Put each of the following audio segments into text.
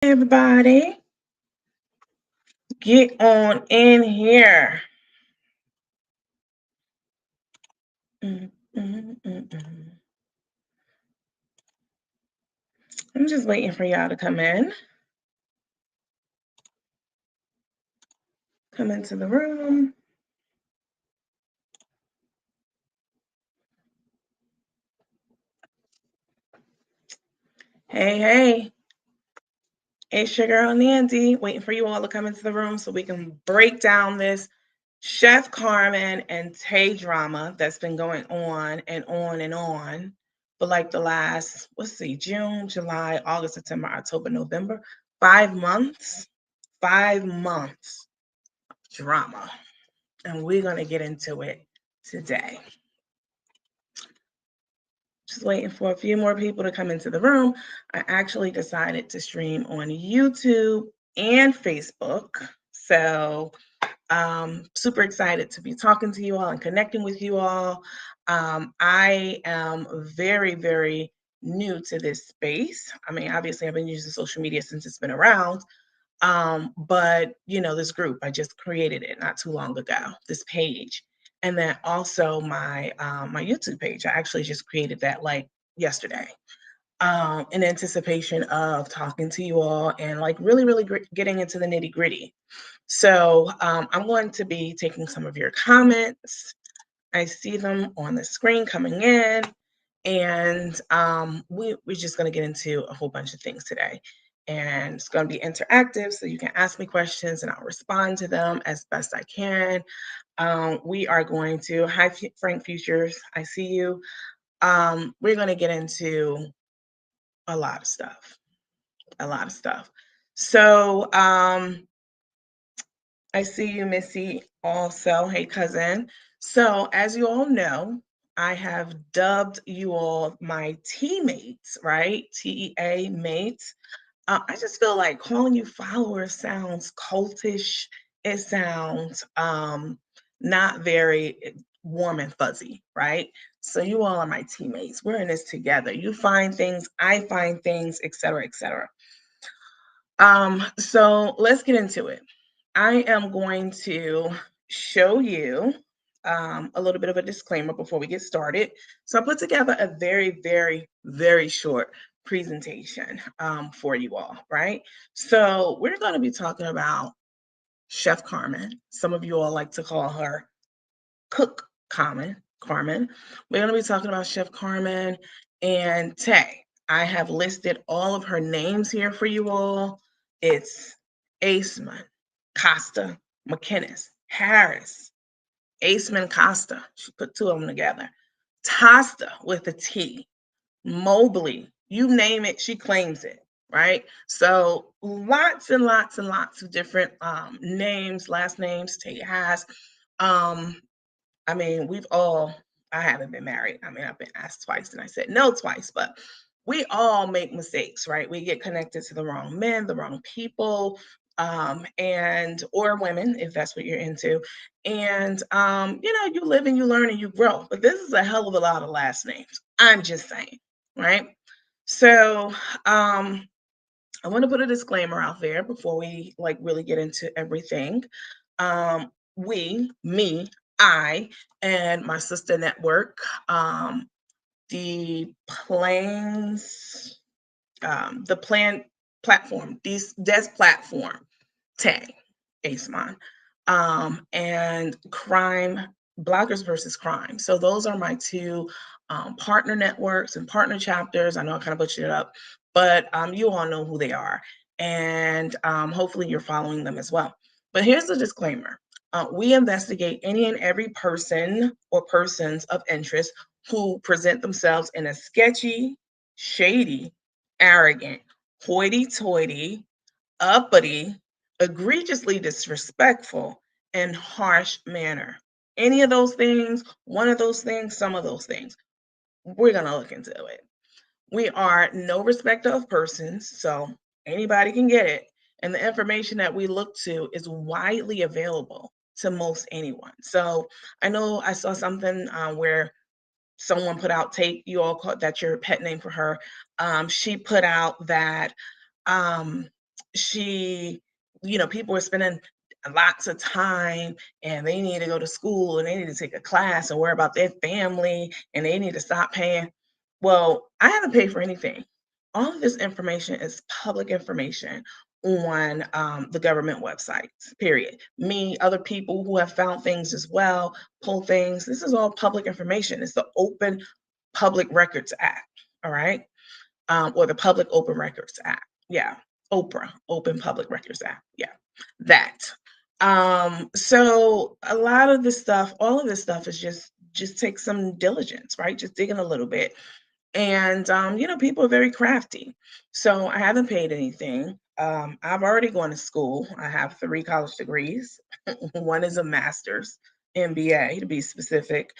Everybody, get on in here. Mm, mm, mm, mm. I'm just waiting for y'all to come in. Come into the room. Hey, hey. It's your girl Nancy, waiting for you all to come into the room so we can break down this Chef Carmen and Tae drama that's been going on and on and on for like the last, let's see, June, July, August, September, October, November, 5 months. 5 months drama. And we're going to get into it today. Just waiting for a few more people to come into the room. I actually decided to stream on YouTube and Facebook. So super excited to be talking to you all and connecting with you all. I am very, very new to this space. I mean, obviously, I've been using social media since it's been around. But this group, I just created it not too long ago, this page. And then also my YouTube page. I actually just created that like yesterday. In anticipation of talking to you all and like really, really getting into the nitty gritty. So I'm going to be taking some of your comments. I see them on the screen coming in. And we're just going to get into a whole bunch of things today. And it's going to be interactive, so you can ask me questions and I'll respond to them as best I can. We are going to, hi, Frank Futures, I see you. We're going to get into a lot of stuff, a lot of stuff. So I see you, Missy, also. Hey, cousin. So, as you all know, I have dubbed you all my teammates, right? TEA mates. I just feel like calling you followers sounds cultish. It sounds not very warm and fuzzy, right? So you all are my teammates. We're in this together. You find things, I find things, etc., etc. So let's get into it. I am going to show you a little bit of a disclaimer before we get started. So I put together a very, very, very short presentation for you all, right? So we're going to be talking about Chef Carmen. Some of you all like to call her Cook Carmen. We're going to be talking about Chef Carmen and Tae. I have listed all of her names here for you all. It's Aceman, Costa, McKinnis, Harris, Aceman Costa. She put two of them together. Tosta with a T, Mobley, you name it, she claims it, right? So lots and lots and lots of different names, last names Tate has. I mean, I haven't been married. I mean, I've been asked twice and I said no twice, but we all make mistakes, right? We get connected to the wrong men, the wrong people, and or women, if that's what you're into. And you live and you learn and you grow. But this is a hell of a lot of last names. I'm just saying, right? So I want to put a disclaimer out there before we like really get into everything. Me, I, and my sister network, the planes, the plan platform, this platform, Tag, ASMON, and Crime Bloggers versus Crime. So those are my two partner networks and partner chapters. I know I kind of butchered it up, but you all know who they are, and hopefully you're following them as well. But here's the disclaimer. We investigate any and every person or persons of interest who present themselves in a sketchy, shady, arrogant, hoity-toity, uppity, egregiously disrespectful, and harsh manner. Any of those things, one of those things, some of those things, we're going to look into it. We are no respecter of persons, so anybody can get it. And the information that we look to is widely available to most anyone. So I know I saw something where someone put out tape, you all called that your pet name for her. She put out that she, people are spending lots of time and they need to go to school and they need to take a class and worry about their family and they need to stop paying. Well, I haven't paid for anything. All of this information is public information on the government websites, period. Me, other people who have found things as well, pull things. This is all public information. It's the Open Public Records Act, all right? Or the Public Open Records Act. Yeah, Oprah, Open Public Records Act. Yeah, that. So a lot of this stuff, all of this stuff is just takes some diligence, right? Just digging a little bit. And people are very crafty. So I haven't paid anything. I've already gone to school. I have 3 college degrees. One is a master's, MBA to be specific.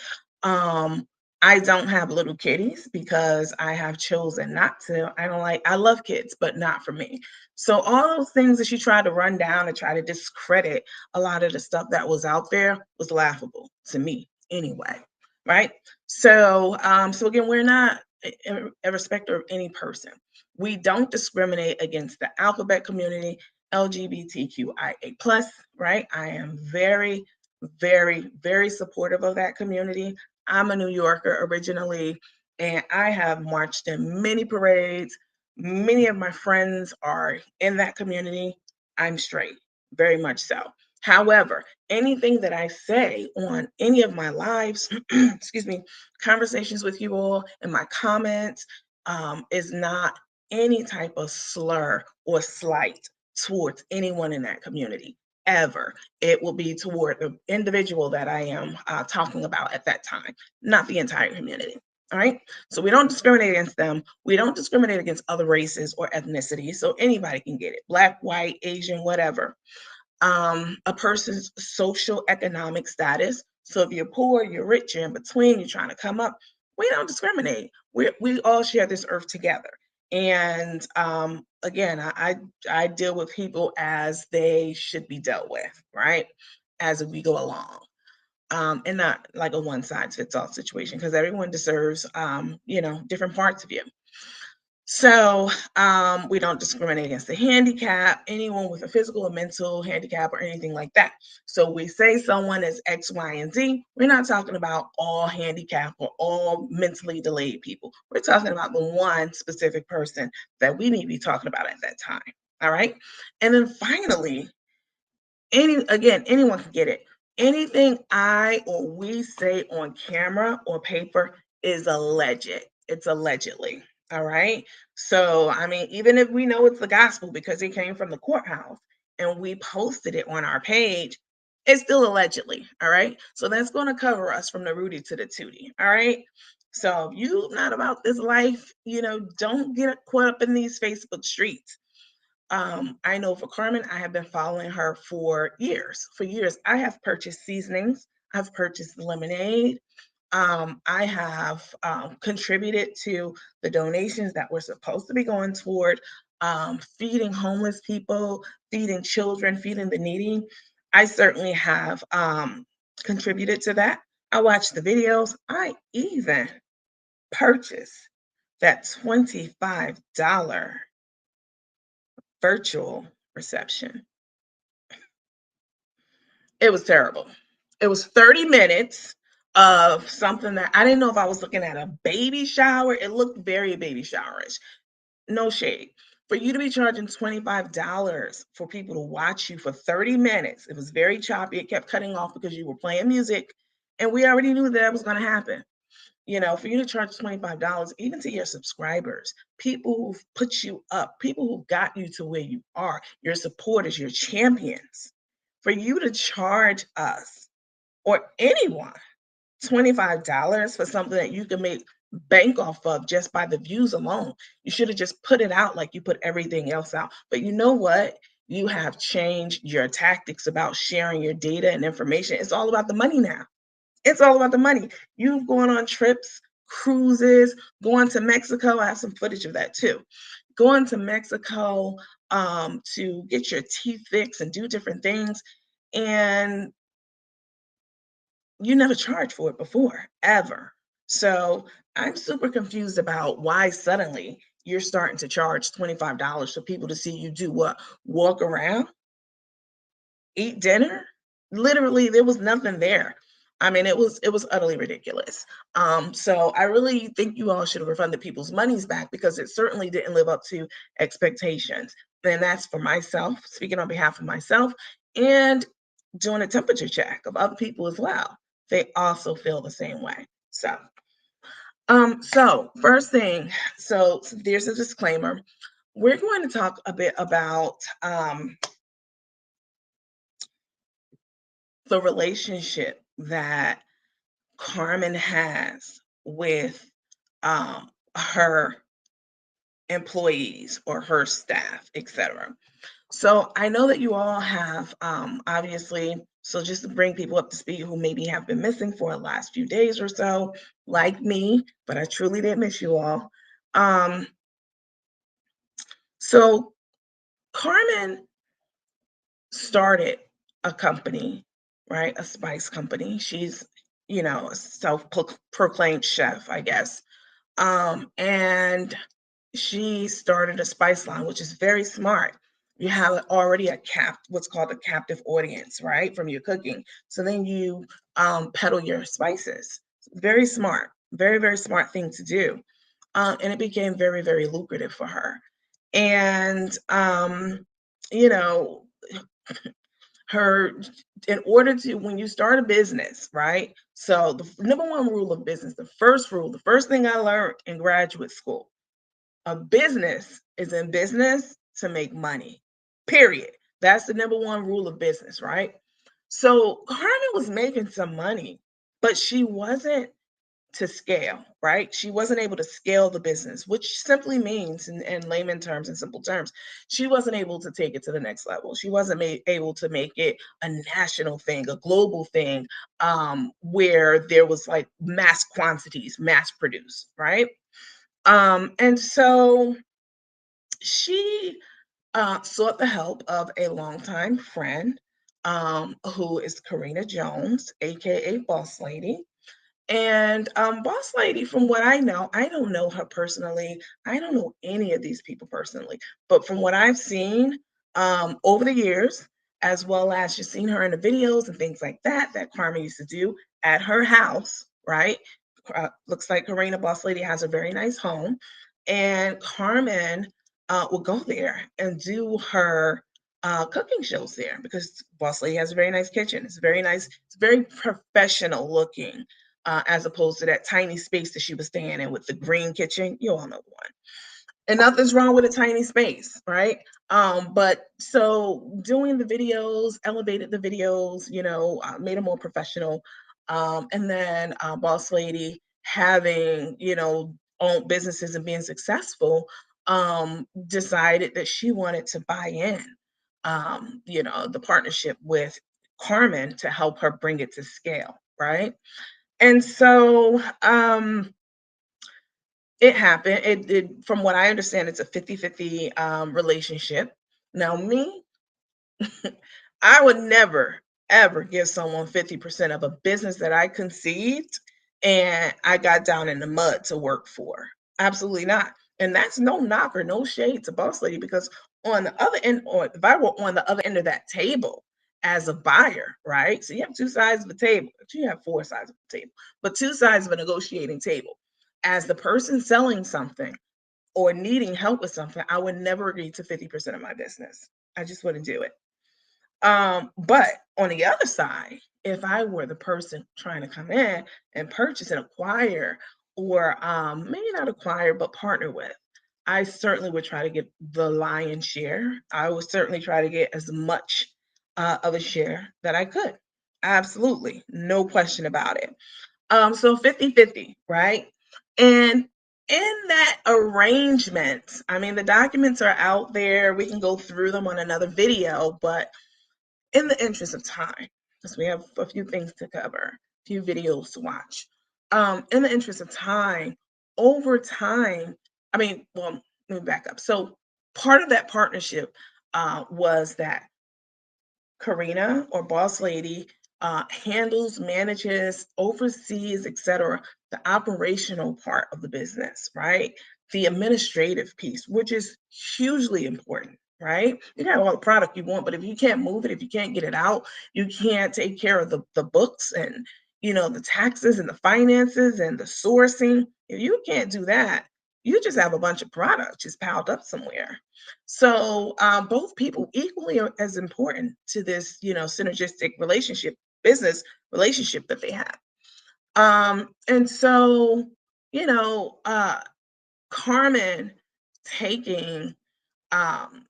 Um, I don't have little kitties because I have chosen not to. I love kids, but not for me. So all those things that she tried to run down and try to discredit a lot of the stuff that was out there was laughable to me anyway. Right. So again, we're not a respecter of any person. We don't discriminate against the alphabet community, LGBTQIA plus, right? I am very, very, very supportive of that community. I'm a New Yorker originally, and I have marched in many parades. Many of my friends are in that community. I'm straight, very much so. However, anything that I say on any of my lives, excuse me, conversations with you all and my comments is not any type of slur or slight towards anyone in that community ever. It will be toward the individual that I am talking about at that time, not the entire community. All right. So we don't discriminate against them. We don't discriminate against other races or ethnicities. So anybody can get it, Black, white, Asian, whatever. A person's social economic status. So if you're poor, you're rich, you're in between, you're trying to come up, we don't discriminate. We all share this earth together. And again, I deal with people as they should be dealt with, right? As we go along. And not like a one size fits all situation because everyone deserves, different parts of you. So we don't discriminate against the handicap, anyone with a physical or mental handicap or anything like that. So we say someone is X, Y, and Z. We're not talking about all handicap or all mentally delayed people. We're talking about the one specific person that we need to be talking about at that time. All right. And then finally, anyone can get it. Anything I or we say on camera or paper is alleged. It's allegedly. All right. So I mean, even if we know it's the gospel because it came from the courthouse and we posted it on our page, it's still allegedly. All right. So that's going to cover us from the Rudy to the Tootie. All right. So if you not about this life, don't get caught up in these Facebook streets. I know for Carmen, I have been following her for years. For years, I have purchased seasonings. I've purchased lemonade. I have contributed to the donations that were supposed to be going toward feeding homeless people, feeding children, feeding the needy. I certainly have contributed to that. I watched the videos. I even purchased that $25 virtual reception. It was terrible. It was 30 minutes of something that I didn't know if I was looking at a baby shower. It looked very baby showerish. No shade. For you to be charging $25 for people to watch you for 30 minutes, it was very choppy. It kept cutting off because you were playing music. And we already knew that was going to happen. For you to charge $25, even to your subscribers, people who've put you up, people who got you to where you are, your supporters, your champions, for you to charge us or anyone $25 for something that you can make bank off of just by the views alone. You should have just put it out like you put everything else out. But you know what? You have changed your tactics about sharing your data and information. It's all about the money now. It's all about the money. You've gone on trips, cruises, going to Mexico. I have some footage of that too. Going to Mexico to get your teeth fixed and do different things. And you never charged for it before, ever. So I'm super confused about why suddenly you're starting to charge $25 for people to see you do what? Walk around, eat dinner. Literally, there was nothing there. I mean, it was utterly ridiculous. So I really think you all should have refunded people's monies back because it certainly didn't live up to expectations. And that's for myself, speaking on behalf of myself, and doing a temperature check of other people as well. They also feel the same way. So first thing, so there's a disclaimer. We're going to talk a bit about the relationship that Carmen has with her employees or her staff, etc. So I know that you all have obviously, so just to bring people up to speed who maybe have been missing for the last few days or so, like me, but I truly did miss you all. Um, so Carmen started a company, right? A spice company. She's, a self-proclaimed chef, I guess. And she started a spice line, which is very smart. You have already what's called a captive audience, right, from your cooking. So then you peddle your spices. Very smart, very, very smart thing to do. And it became very, very lucrative for her. And, you know, her in order to when you start a business, right? So the number one rule of business, the first rule, the first thing I learned in graduate school, a business is in business to make money. Period. That's the number one rule of business, right? So Carmen was making some money, but she wasn't to scale, right? She wasn't able to scale the business, which simply means, in layman terms and simple terms, she wasn't able to take it to the next level. She wasn't able to make it a national thing, a global thing, where there was like mass quantities, mass produced, right? And so she sought the help of a longtime friend, who is Karina Jones, aka Boss Lady. And Boss Lady, from what I know, I don't know her personally. I don't know any of these people personally, but from what I've seen over the years, as well as just seen her in the videos and things like that, that Carmen used to do at her house, right? Looks like Karina Boss Lady has a very nice home, and Carmen will go there and do her cooking shows there because Boss Lady has a very nice kitchen. It's very nice. It's very professional looking, as opposed to that tiny space that she was staying in with the green kitchen. You all know the one. And nothing's wrong with a tiny space, right? But so doing the videos, elevated the videos, made them more professional. And then Boss Lady having, own businesses and being successful, decided that she wanted to buy in, the partnership with Carmen to help her bring it to scale, right? And so it happened. It from what I understand, it's a 50-50 relationship. Now, me, I would never, ever give someone 50% of a business that I conceived and I got down in the mud to work for. Absolutely not. And that's no knock or no shade to Boss Lady because on the other end, or if I were on the other end of that table as a buyer, right? So you have two sides of the table. Actually, you have four sides of the table, but two sides of a negotiating table. As the person selling something or needing help with something, I would never agree to 50% of my business. I just wouldn't do it. But on the other side, if I were the person trying to come in and purchase and acquire, or maybe not acquire, but partner with, I certainly would try to get the lion's share. I would certainly try to get as much of a share that I could. Absolutely. No question about it. So 50-50, right? And in that arrangement, I mean, the documents are out there. We can go through them on another video, but in the interest of time, because we have a few things to cover, a few videos to watch. In the interest of time, over time, I mean, well, let me back up. So part of that partnership was that Karina or Boss Lady handles, manages, oversees, etc., the operational part of the business, right? the administrative piece, which is hugely important, right? You can have all the product you want, but if you can't move it, if you can't get it out, you can't take care of the books and the taxes and the finances and the sourcing. If you can't do that, you just have a bunch of product just piled up somewhere. So both people equally are as important to this, synergistic relationship, business relationship that they have. And so, you know, uh, Carmen taking, um,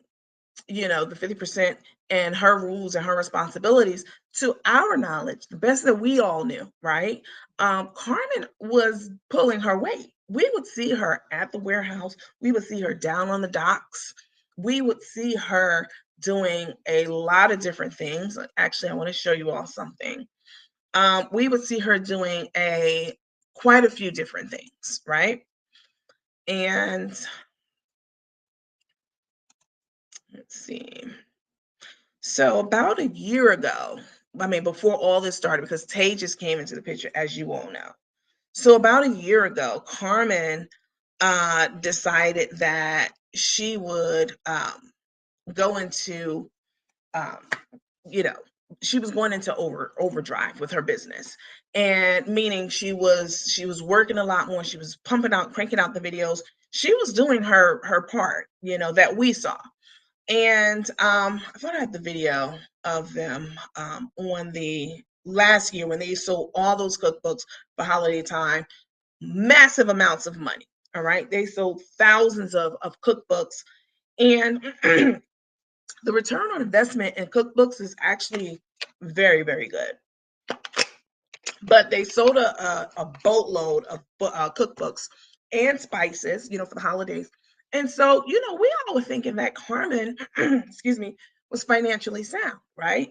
the 50% and her rules and her responsibilities, to our knowledge, the best that we all knew, right? Carmen was pulling her weight. We would see her at the warehouse, we would see her down on the docks, we would see her doing a lot of different things. Actually, I want to show you all something. We would see her doing a quite a few different things, right? And let's see. So about a year ago, I mean, before all this started, because Tay just came into the picture, as you all know. So about a year ago, Carmen decided that she would go into, um, you know, she was going into overdrive with her business, and meaning she was working a lot more. She was pumping out, cranking out the videos. She was doing her part, that we saw. And I thought I had the video of them on the last year when they sold all those cookbooks for holiday time, massive amounts of money. All right. They sold thousands of cookbooks. And the return on investment in cookbooks is actually very, very good. But they sold a boatload of cookbooks and spices, for the holidays. And so, we all were thinking that Carmen, excuse me, was financially sound, right?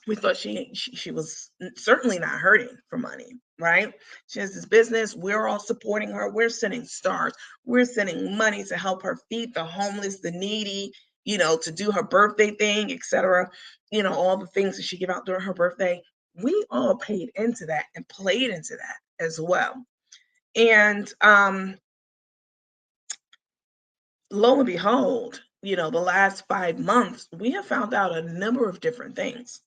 We thought she was certainly not hurting for money, right? She has this business. We're all supporting her. We're sending stars. We're sending money to help her feed the homeless, the needy, to do her birthday thing, etc. All the things that she give out during her birthday. We all paid into that and played into that as well. And lo and behold, the last 5 months, we have found out a number of different things.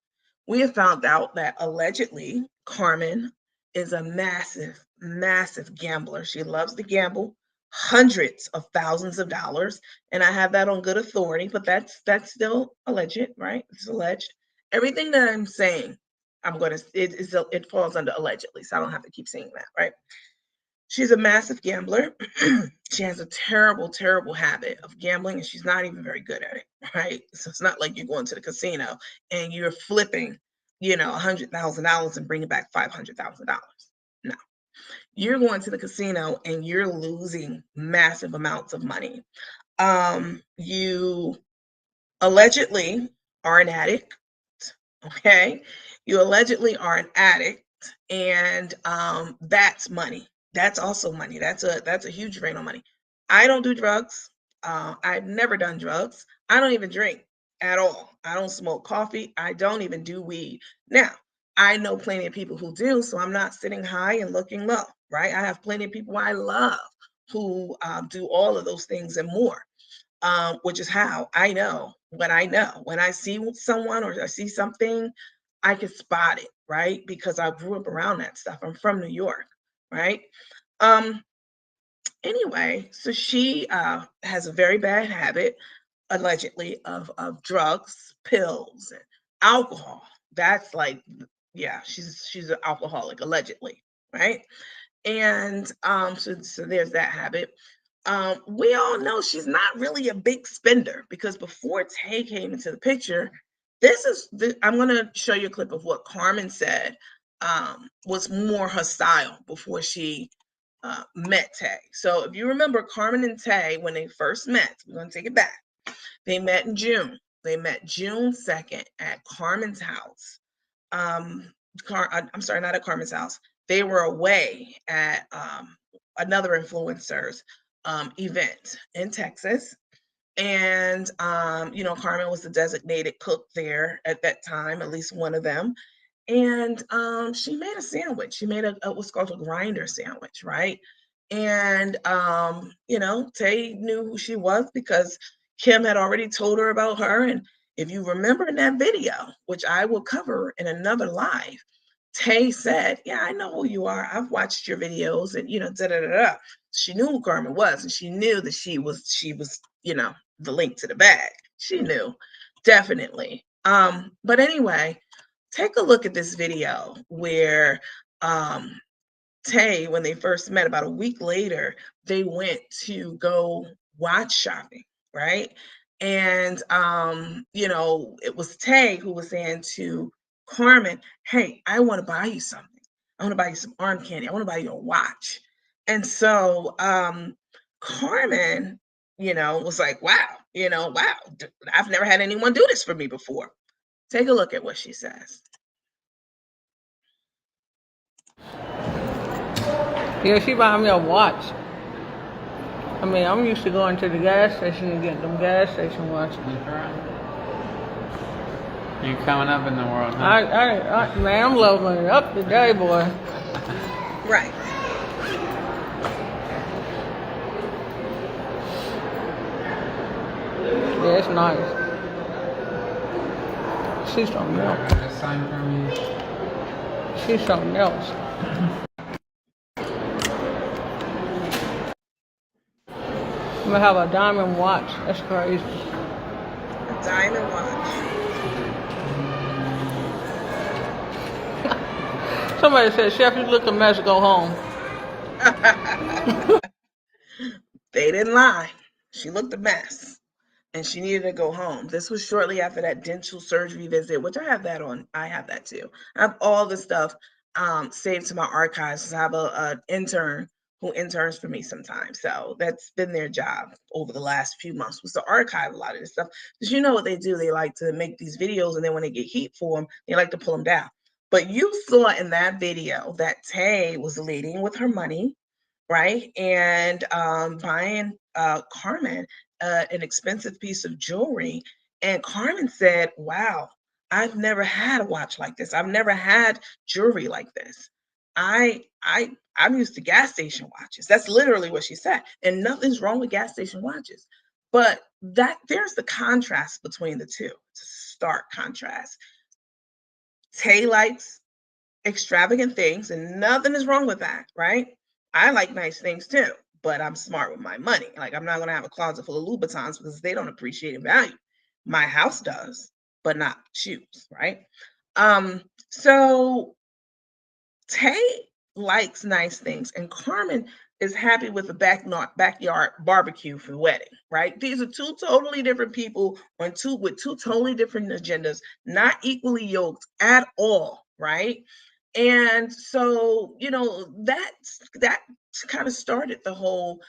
We have found out that allegedly Carmen is a massive, massive gambler. She loves to gamble hundreds of thousands of dollars. And I have that on good authority, but that's still alleged, right? It's alleged. Everything that I'm saying, it falls under allegedly. So I don't have to keep saying that, right? She's a massive gambler. She has a terrible, terrible habit of gambling, and she's not even very good at it, right? So it's not like you're going to the casino and you're flipping, $100,000 and bringing back $500,000. No, you're going to the casino and you're losing massive amounts of money. You allegedly are an addict. Okay, you allegedly are an addict, and that's money. That's also money. That's a huge drain on money. I don't do drugs. I've never done drugs. I don't even drink at all. I don't smoke coffee. I don't even do weed. Now, I know plenty of people who do, so I'm not sitting high and looking low, right? I have plenty of people I love who do all of those things and more, which is how I know what I know. When I see someone or I see something, I can spot it, right? Because I grew up around that stuff. I'm from New York, right? Um, anyway, so she has a very bad habit, allegedly, of drugs, pills, and alcohol. That's like, yeah, she's an alcoholic, allegedly, right? And so there's that habit. We all know she's not really a big spender, because before Tay came into the picture, I'm going to show you a clip of what Carmen said was more her style before she met Tay. So if you remember Carmen and Tay, when they first met, we're going to take it back. They met in June. They met June 2nd at Carmen's house. I'm sorry, not at Carmen's house. They were away at another influencer's event in Texas. And, Carmen was the designated cook there at that time, at least one of them. And she made a sandwich. She made what's called a grinder sandwich, right? And Tae knew who she was because Kim had already told her about her. And if you remember in that video, which I will cover in another live, Tae said, "Yeah, I know who you are. I've watched your videos," and da da da da. She knew who Carmen was, and she knew that she was the link to the bag. She knew, definitely. But anyway, take a look at this video where Tay, when they first met, about a week later, they went to go watch shopping, right? And it was Tay who was saying to Carmen, "Hey, I want to buy you something. I want to buy you some arm candy. I want to buy you a watch." And so Carmen, was like, "Wow, wow, I've never had anyone do this for me before." Take a look at what she says. Yeah, she bought me a watch. I mean, I'm used to going to the gas station and getting them gas station watches. You're coming up in the world, huh? Man, I'm leveling up today, boy. Right. Yeah, it's nice. She's something else. A sign for me. She's something else. I'm gonna have a diamond watch. That's crazy. A diamond watch. Somebody said, "Chef, you look a mess. Go home." They didn't lie. She looked a mess and she needed to go home. This was shortly after that dental surgery visit, which I have that on. I have that too. I have all the stuff saved to my archives. I have a intern who interns for me sometimes. So that's been their job over the last few months, was to archive a lot of this stuff. Because you know what they do? They like to make these videos, and then when they get heat for them, they like to pull them down. But you saw in that video that Tay was leading with her money, right? And buying Carmen an expensive piece of jewelry. And Carmen said, "Wow, I've never had a watch like this. I've never had jewelry like this. I'm used to gas station watches." That's literally what she said. And nothing's wrong with gas station watches. But that there's the contrast between the two. It's a stark contrast. Tay likes extravagant things, and nothing is wrong with that, right? I like nice things too, but I'm smart with my money. Like, I'm not going to have a closet full of Louboutins because they don't appreciate in value. My house does, but not shoes, right? So Tay likes nice things, and Carmen is happy with the backyard barbecue for the wedding, right? These are two totally different people with two totally different agendas, not equally yoked at all, right? And so, that kind of started the whole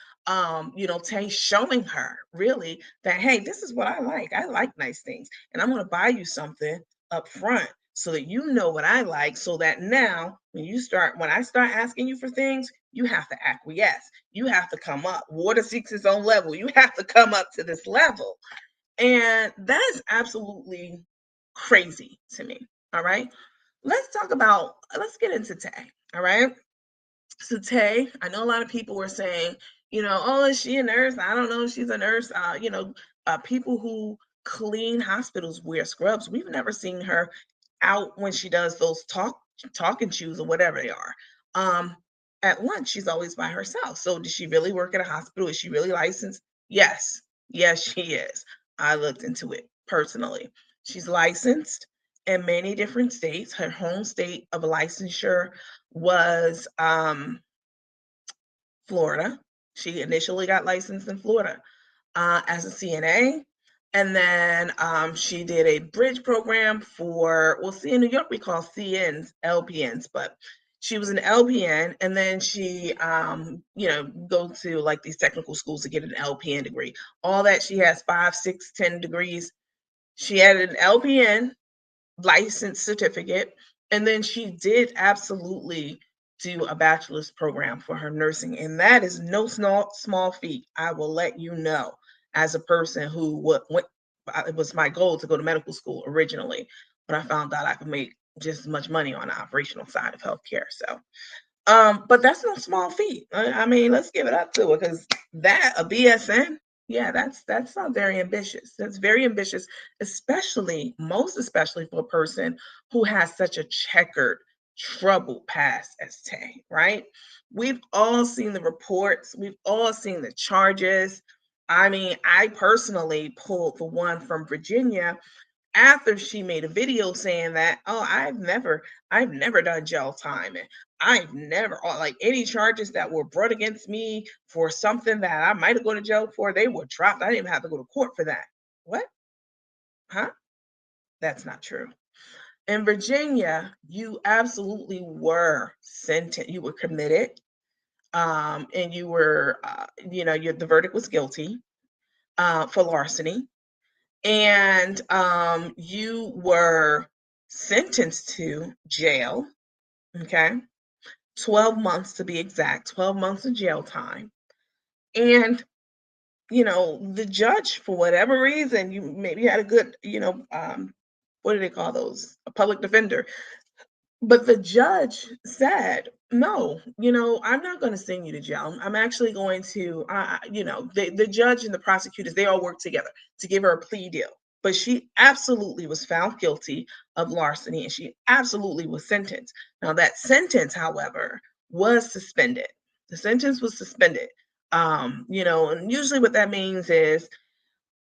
Tay showing her really that, hey, this is what I like. I like nice things, and I'm going to buy you something up front so that you know what I like, so that now when I start asking you for things, you have to acquiesce. You have to come up. Water seeks its own level. You have to come up to this level. And that is absolutely crazy to me. All right. Let's get into Tay. All right. So Tay, I know a lot of people were saying, "Oh, is she a nurse? I don't know if she's a nurse." People who clean hospitals wear scrubs. We've never seen her out when she does those talking shoes or whatever they are. Um, at lunch, she's always by herself. So does she really work at a hospital? Is she really licensed? Yes. Yes, she is. I looked into it personally. She's licensed in many different states. Her home state of licensure was Florida. She initially got licensed in Florida as a CNA. And then she did a bridge program see, in New York, we call CNs LPNs, but she was an LPN. And then she, go to like these technical schools to get an LPN degree. All that, she has 5, 6, 10 degrees. She had an LPN license certificate. And then she did absolutely do a bachelor's program for her nursing. And that is no small feat. I will let you know, as a person who went, it was my goal to go to medical school originally, but I found out I could make just as much money on the operational side of healthcare. So But that's no small feat. I mean, let's give it up to her because that a BSN, yeah, that's not very ambitious. That's very ambitious, especially most especially for a person who has such a checkered, troubled past as Tay, right? We've all seen the reports, we've all seen the charges. I mean, I personally pulled the one from Virginia after she made a video saying that, oh, I've never done jail time, and I've never like any charges that were brought against me for something that I might have gone to jail for, they were dropped. I didn't even have to go to court for that. What? Huh? That's not true. In Virginia, you absolutely were sentenced, you were committed, and you were, the verdict was guilty for larceny, and you were sentenced to jail, okay, 12 months to be exact, 12 months of jail time. And the judge, for whatever reason, you maybe had a good, what do they call those, a public defender, but the judge said, "No, I'm not going to send you to jail. I'm actually going to, the judge and the prosecutors, they all worked together to give her a plea deal. But she absolutely was found guilty of larceny and she absolutely was sentenced. Now, that sentence, however, was suspended. The sentence was suspended. And usually what that means is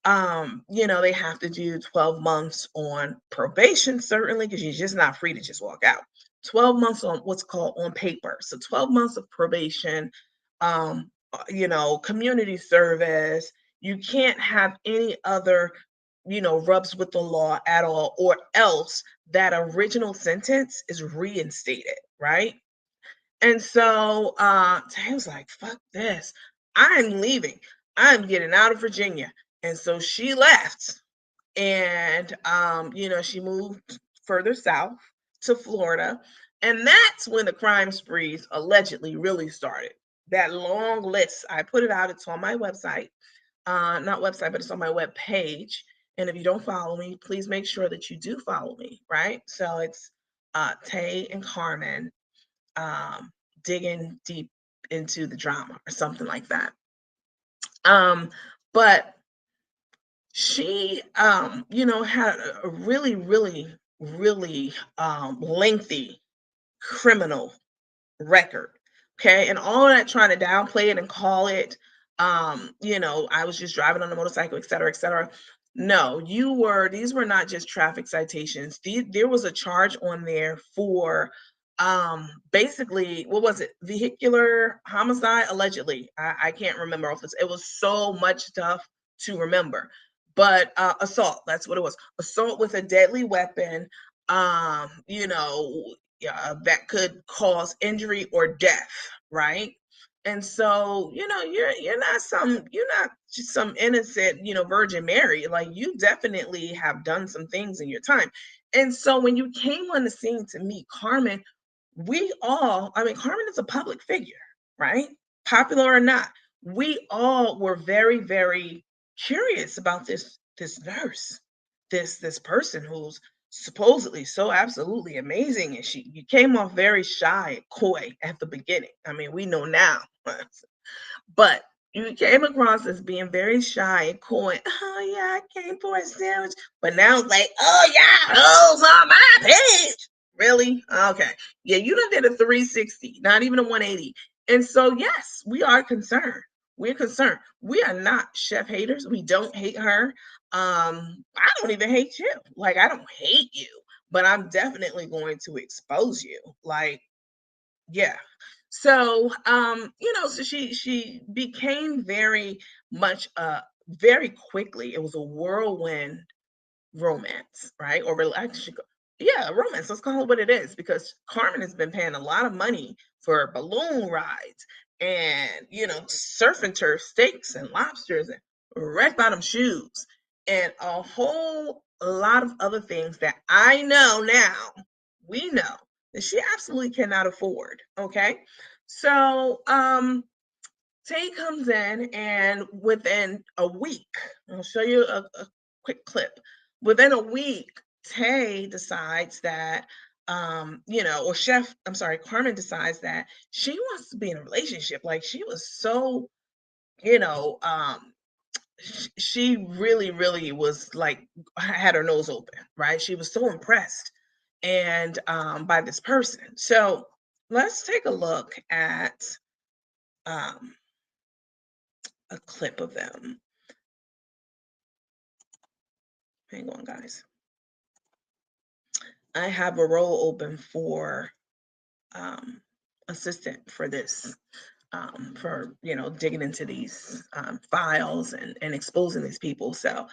they have to do 12 months on probation, certainly, because you're just not free to just walk out. 12 months on what's called on paper. So 12 months of probation, community service. You can't have any other, rubs with the law at all, or else that original sentence is reinstated, right? And so Tay was like, fuck this. I'm leaving. I'm getting out of Virginia. And so she left and she moved further south to Florida. And that's when the crime sprees allegedly really started. That long list, I put it out, it's on my website. Not website, but it's on my web page. And if you don't follow me, please make sure that you do follow me, right? So it's Tay and Carmen um, digging deep into the drama or something like that. But she, had a really, really, really lengthy criminal record. Okay. And all that trying to downplay it and call it, I was just driving on a motorcycle, et cetera, et cetera. No, these were not just traffic citations. There was a charge on there for basically, what was it? Vehicular homicide, allegedly. I can't remember off this. It was so much stuff to remember. But assault, that's what it was. Assault with a deadly weapon, that could cause injury or death, right? And so, you're not just some innocent, Virgin Mary. Like, you definitely have done some things in your time. And so when you came on the scene to meet Carmen, Carmen is a public figure, right? Popular or not, we all were very, very curious about this nurse, this person who's supposedly so absolutely amazing, and you came off very shy and coy at the beginning. I mean, we know now. But you came across as being very shy and coy. Oh yeah, I came for a sandwich. But now it's like, oh yeah, hoes on my page. Really? Okay. Yeah, you done did a 360, not even a 180. And so yes, we are concerned. We're concerned. We are not chef haters. We don't hate her. I don't even hate you. Like, I don't hate you, but I'm definitely going to expose you. Like, yeah. So so she became very much very quickly, it was a whirlwind romance, right? Or actually, yeah, romance. Let's call it what it is, because Carmen has been paying a lot of money for balloon rides and surf and turf steaks and lobsters and red bottom shoes and a whole lot of other things that I know now, we know that she absolutely cannot afford. Okay. So Tay comes in, and within a week, I'll show you a quick clip. Within a week, Tay decides that or Carmen decides that she wants to be in a relationship. Like she was so, you know, she really, really was like had her nose open, right? She was so impressed and by this person. So let's take a look at um, a clip of them. Hang on, guys. I have a role open for assistant for this, for digging into these files and exposing these people. So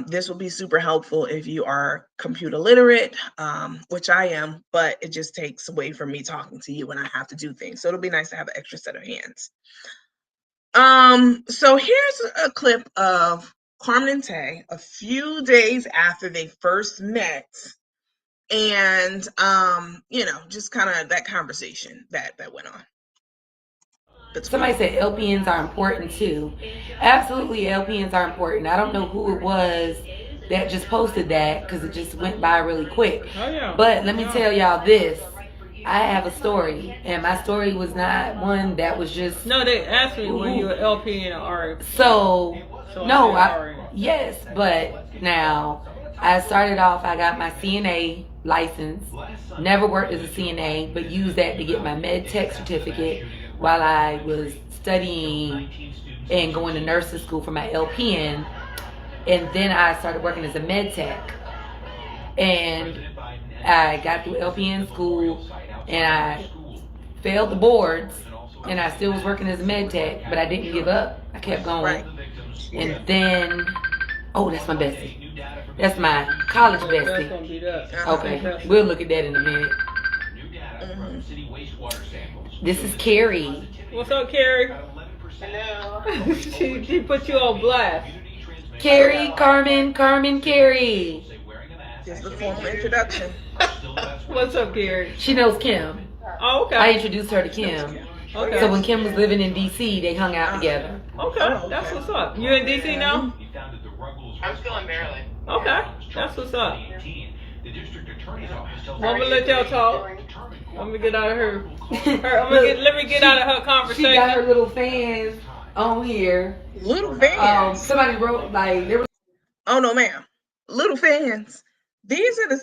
this will be super helpful if you are computer literate, which I am, but it just takes away from me talking to you when I have to do things. So it'll be nice to have an extra set of hands. So here's a clip of Carmen and Tae a few days after they first met, and just kind of that conversation that went on. Somebody said LPNs are important too. Absolutely, LPNs are important. I don't know who it was that just posted that because it just went by really quick. Oh, yeah. But let me tell y'all this. I have a story, and my story was not one that was just. No, they asked me when you were LPN or RN. So no, yes, but now I started off. I got my CNA license. Never worked as a CNA, but used that to get my med tech certificate while I was studying and going to nursing school for my LPN. And then I started working as a med tech. And I got through LPN school and I failed the boards and I still was working as a med tech, but I didn't give up. I kept going. Right. And then, oh, that's my bestie. That's my college bestie. Okay, we'll look at that in a minute. This is Carrie. What's up, Carrie? Hello. she put you on blast. Carrie, Carmen, Carrie. Just the formal introduction. What's up, Carrie? She knows Kim. Oh, okay. I introduced her to Kim. Okay. So when Kim was living in DC, they hung out together. Okay, that's what's up. You in DC now? I'm still in Maryland. Okay, that's what's up. Well, I'm gonna let y'all talk. Let me get out of her. Let me get out of her conversation. She got her little fans on here. Little fans. Somebody wrote like there was. Oh no, ma'am. Little fans. These are the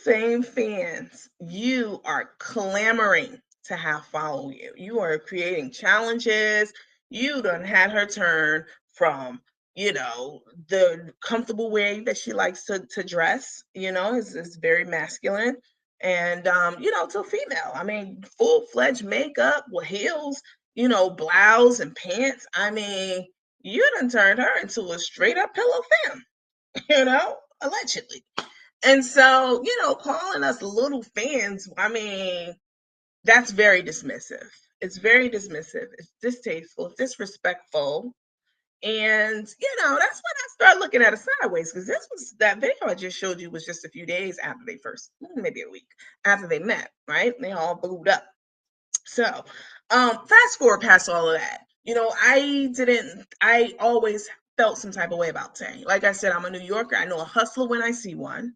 same fans you are clamoring to have follow you. You are creating challenges. You done had her turn from, the comfortable way that she likes to dress, is very masculine. And, to female. I mean, full-fledged makeup with heels, blouse and pants. I mean, you done turned her into a straight up pillow femme, allegedly. And so, calling us little fans, I mean, that's very dismissive. It's very dismissive. It's distasteful. It's disrespectful. And, that's when I started looking at it sideways because that video I just showed you was just a few days after they first, maybe a week after they met, right? They all blew up. So, fast forward past all of that. I always felt some type of way about Tae. Like I said, I'm a New Yorker. I know a hustler when I see one.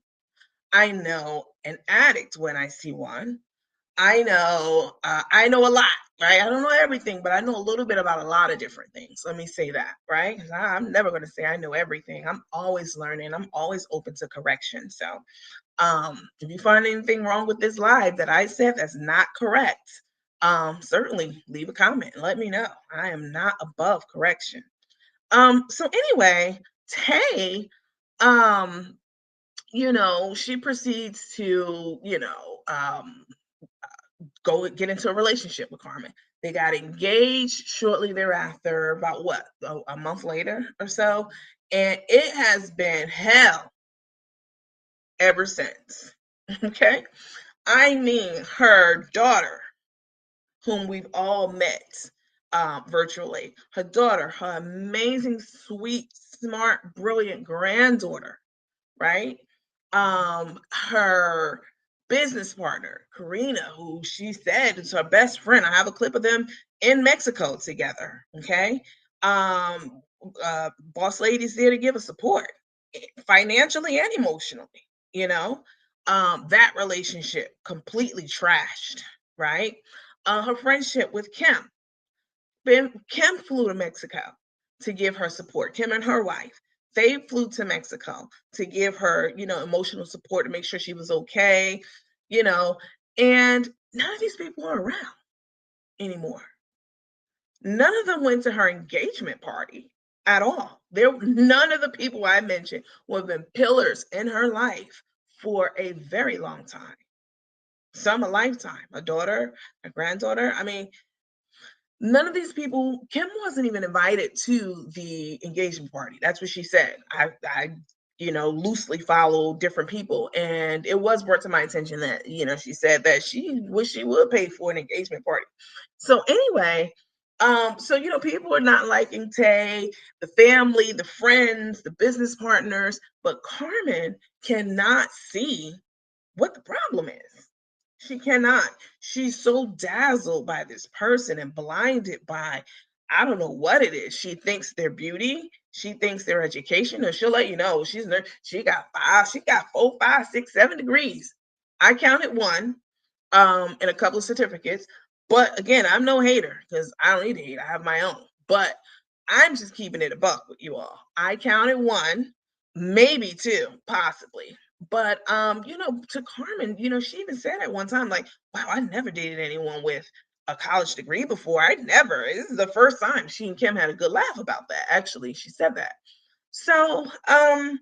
I know an addict when I see one. I know a lot, right? I don't know everything, but I know a little bit about a lot of different things. Let me say that, right? Because I'm never going to say I know everything. I'm always learning. I'm always open to correction. So if you find anything wrong with this live that I said that's not correct, certainly leave a comment and let me know. I am not above correction. So anyway, Tae, she proceeds to, go get into a relationship with Carmen. They got engaged shortly thereafter, about what, a month later or so. And it has been hell ever since. Okay. I mean, her daughter, whom we've all met virtually, her daughter, her amazing, sweet, smart, brilliant granddaughter, right? Her business partner, Karina, who she said is her best friend. I have a clip of them in Mexico together. Okay. Boss lady's there to give us support financially and emotionally, you know. That relationship completely trashed, right? Her friendship with Kim. Kim flew to Mexico to give her support. Kim and her wife, they flew to Mexico to give her, emotional support to make sure she was okay, you know, and none of these people are around anymore. None of them went to her engagement party at all. None of the people I mentioned who have been pillars in her life for a very long time. Some a lifetime, a daughter, a granddaughter. I mean, none of these people, Kim wasn't even invited to the engagement party. That's what she said. I loosely follow different people. And it was brought to my attention that, she said that she wish she would pay for an engagement party. So anyway, people are not liking Tay, the family, the friends, the business partners, but Carmen cannot see what the problem is. She cannot. She's so dazzled by this person and blinded by, I don't know what it is. She thinks their beauty, she thinks their education, or she'll let you know she got 4, 5, 6, 7 degrees. I counted one, and a couple of certificates. But again, I'm no hater because I don't need to hate. I have my own. But I'm just keeping it a buck with you all. I counted one, maybe two, possibly. But to Carmen, she even said at one time, like, wow, I never dated anyone with a college degree before. I never. This is the first time she and Kim had a good laugh about that. Actually, she said that. So, I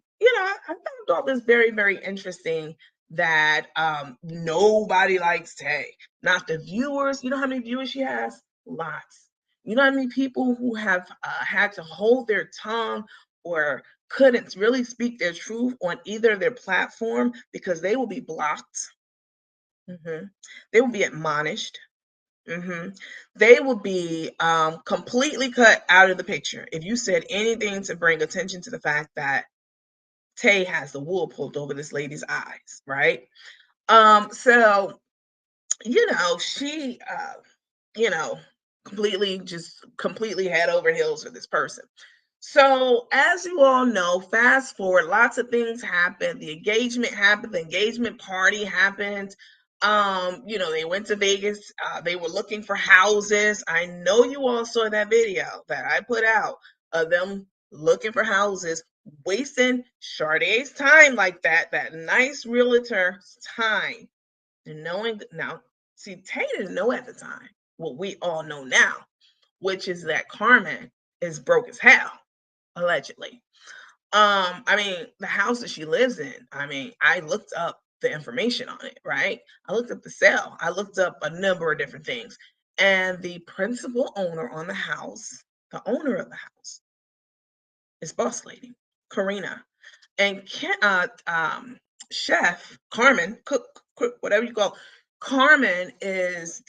found all this very, very interesting that nobody likes Tay. Not the viewers. You know how many viewers she has? Lots. You know how many people who have had to hold their tongue or couldn't really speak their truth on either their platform because they will be blocked. They will be admonished. They will be completely cut out of the picture if you said anything to bring attention to the fact that Tay has the wool pulled over this lady's eyes, right? So she you know completely head over heels for this person. So as you all know, fast forward, lots of things happened. The engagement happened, the engagement party happened. They went to Vegas. They were looking for houses. I know you all saw that video that I put out of them looking for houses, wasting Shardae's time like that nice realtor's time. And knowing now, see, Tay didn't know at the time what we all know now, which is that Carmen is broke as hell, allegedly. The house that she lives in, I looked up the information on it, right? I looked up the sale. I looked up a number of different things. And the principal owner on the house, the owner of the house, is boss lady, Karina. And chef, Carmen, cook, whatever you call, Carmen is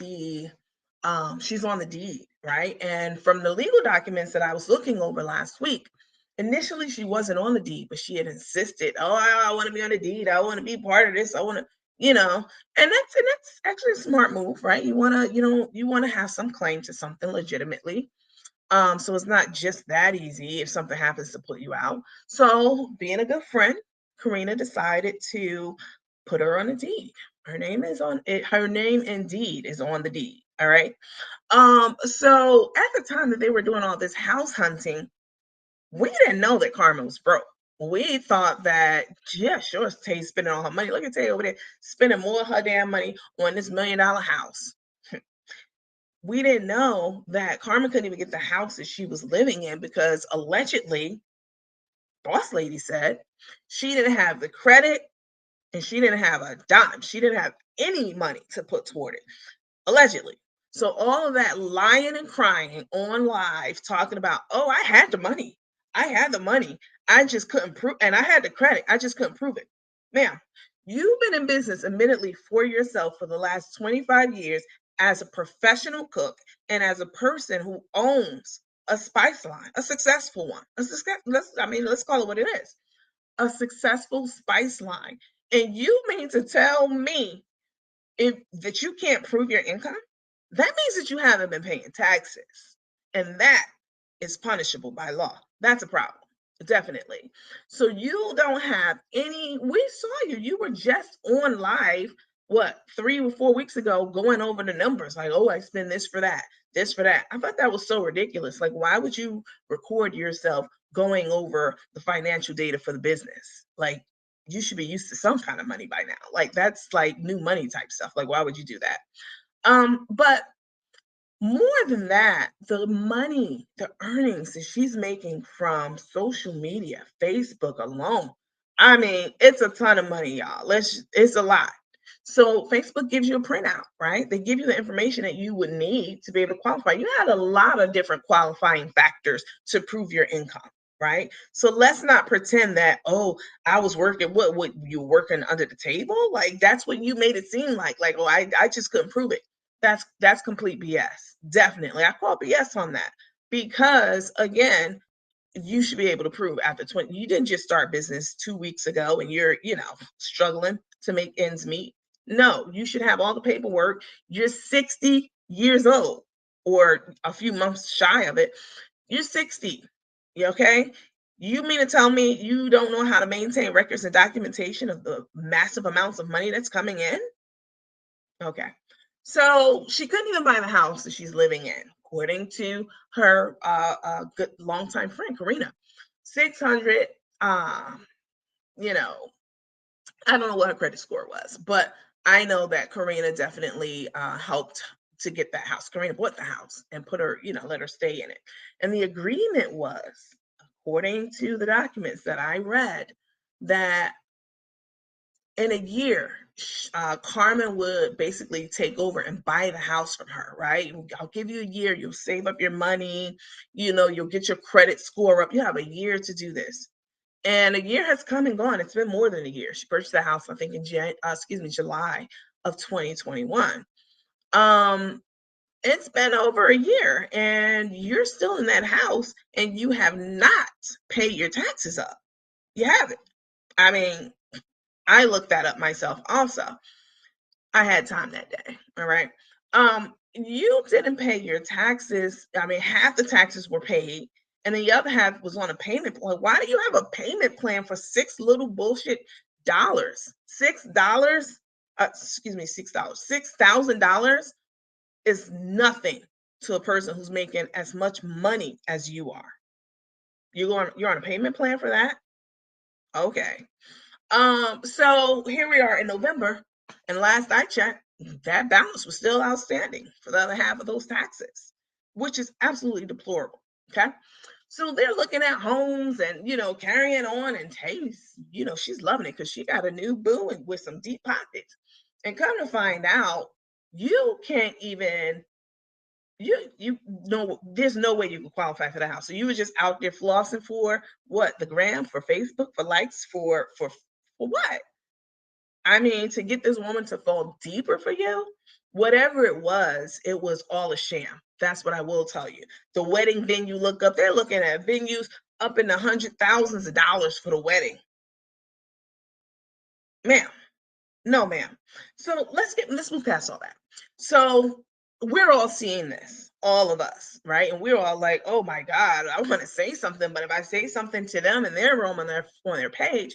she's on the deed, right? And from the legal documents that I was looking over last week, initially she wasn't on the deed, but she had insisted, oh, I want to be on the deed. I want to be part of this. I want to, and that's actually a smart move, right? You want to, you want to have some claim to something legitimately. So it's not just that easy if something happens to put you out. So being a good friend, Karina decided to put her on a deed. Her name is on it. Her name indeed is on the deed. All right. So at the time that they were doing all this house hunting, we didn't know that Carmen was broke. We thought that, yeah, sure, Tay's spending all her money. Look at Tay over there spending more of her damn money on this $1 million house. We didn't know that Carmen couldn't even get the house that she was living in because allegedly, boss lady said she didn't have the credit and she didn't have a dime. She didn't have any money to put toward it, allegedly. So all of that lying and crying on live, talking about, oh, I had the money. I had the money. I just couldn't prove, and I had the credit. I just couldn't prove it. Ma'am, you've been in business admittedly for yourself for the last 25 years as a professional cook and as a person who owns a spice line, a successful one. Let's call it what it is. A successful spice line. And you mean to tell me that you can't prove your income? That means that you haven't been paying taxes. And that is punishable by law. That's a problem. Definitely. So you don't have any, we saw you. You were just on live, what, 3 or 4 weeks ago, going over the numbers like, oh, I spend this for that, this for that. I thought that was so ridiculous. Like, why would you record yourself going over the financial data for the business? Like, you should be used to some kind of money by now. Like, that's like new money type stuff. Like, why would you do that? But more than that, the money, the earnings that she's making from social media, Facebook alone, I mean, it's a ton of money, y'all. It's a lot. So Facebook gives you a printout, right? They give you the information that you would need to be able to qualify. You had a lot of different qualifying factors to prove your income, right? So let's not pretend that, oh, I was working, what you working under the table? Like that's what you made it seem like, oh, I just couldn't prove it. That's complete BS. Definitely. I call BS on that because again, you should be able to prove after 20, you didn't just start business 2 weeks ago and you're, struggling to make ends meet. No, you should have all the paperwork. You're 60 years old or a few months shy of it. You're 60. You okay? You mean to tell me you don't know how to maintain records and documentation of the massive amounts of money that's coming in? Okay. So she couldn't even buy the house that she's living in, according to her good longtime friend, Karina. 600, you know, I don't know what her credit score was, but I know that Karina definitely helped to get that house. Karina bought the house and put her, let her stay in it. And the agreement was, according to the documents that I read, that in a year, Carmen would basically take over and buy the house from her, right? I'll give you a year, you'll save up your money, you'll get your credit score up. You have a year to do this. And a year has come and gone. It's been more than a year. She purchased the house, I think, in July of 2021. Um, it's been over a year, and you're still in that house, and you have not paid your taxes up. You haven't. I mean, I looked that up myself also. I had time that day. All right. You didn't pay your taxes. I mean, half the taxes were paid, and the other half was on a payment plan. Why do you have a payment plan for six little bullshit dollars? $6? Excuse me, $6. $6,000 is nothing to a person who's making as much money as you are. You're on a payment plan for that? Okay. So here we are in November, and last I checked, that balance was still outstanding for the other half of those taxes, which is absolutely deplorable. Okay. So they're looking at homes and carrying on, and Tate's, she's loving it because she got a new boo and with some deep pockets. And come to find out, you can't even you know there's no way you can qualify for the house. So you were just out there flossing for what? The gram, for Facebook, for likes, for what? I mean, to get this woman to fall deeper for you, whatever it was all a sham. That's what I will tell you. The wedding venue look up, they're looking at venues up in the hundred thousands of dollars for the wedding. Ma'am, no, ma'am. So let's move past all that. So we're all seeing this, all of us, right? And we're all like, oh my God, I want to say something, but if I say something to them in their room on their page,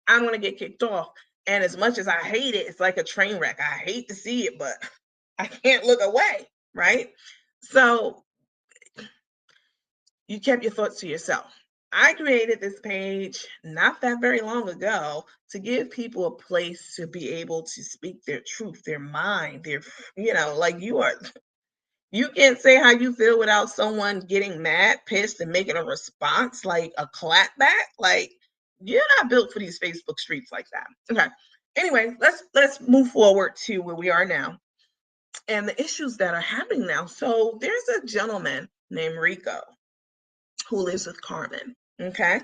I'm gonna get kicked off. And as much as I hate it, it's like a train wreck. I hate to see it, but I can't look away, right? So you kept your thoughts to yourself. I created this page not that very long ago to give people a place to be able to speak their truth, their mind, like you can't say how you feel without someone getting mad, pissed, and making a response, like a clapback. Like you're not built for these Facebook streets like that. Okay. Anyway, let's move forward to where we are now and the issues that are happening now. So there's a gentleman named Rico who lives with Carmen. Okay.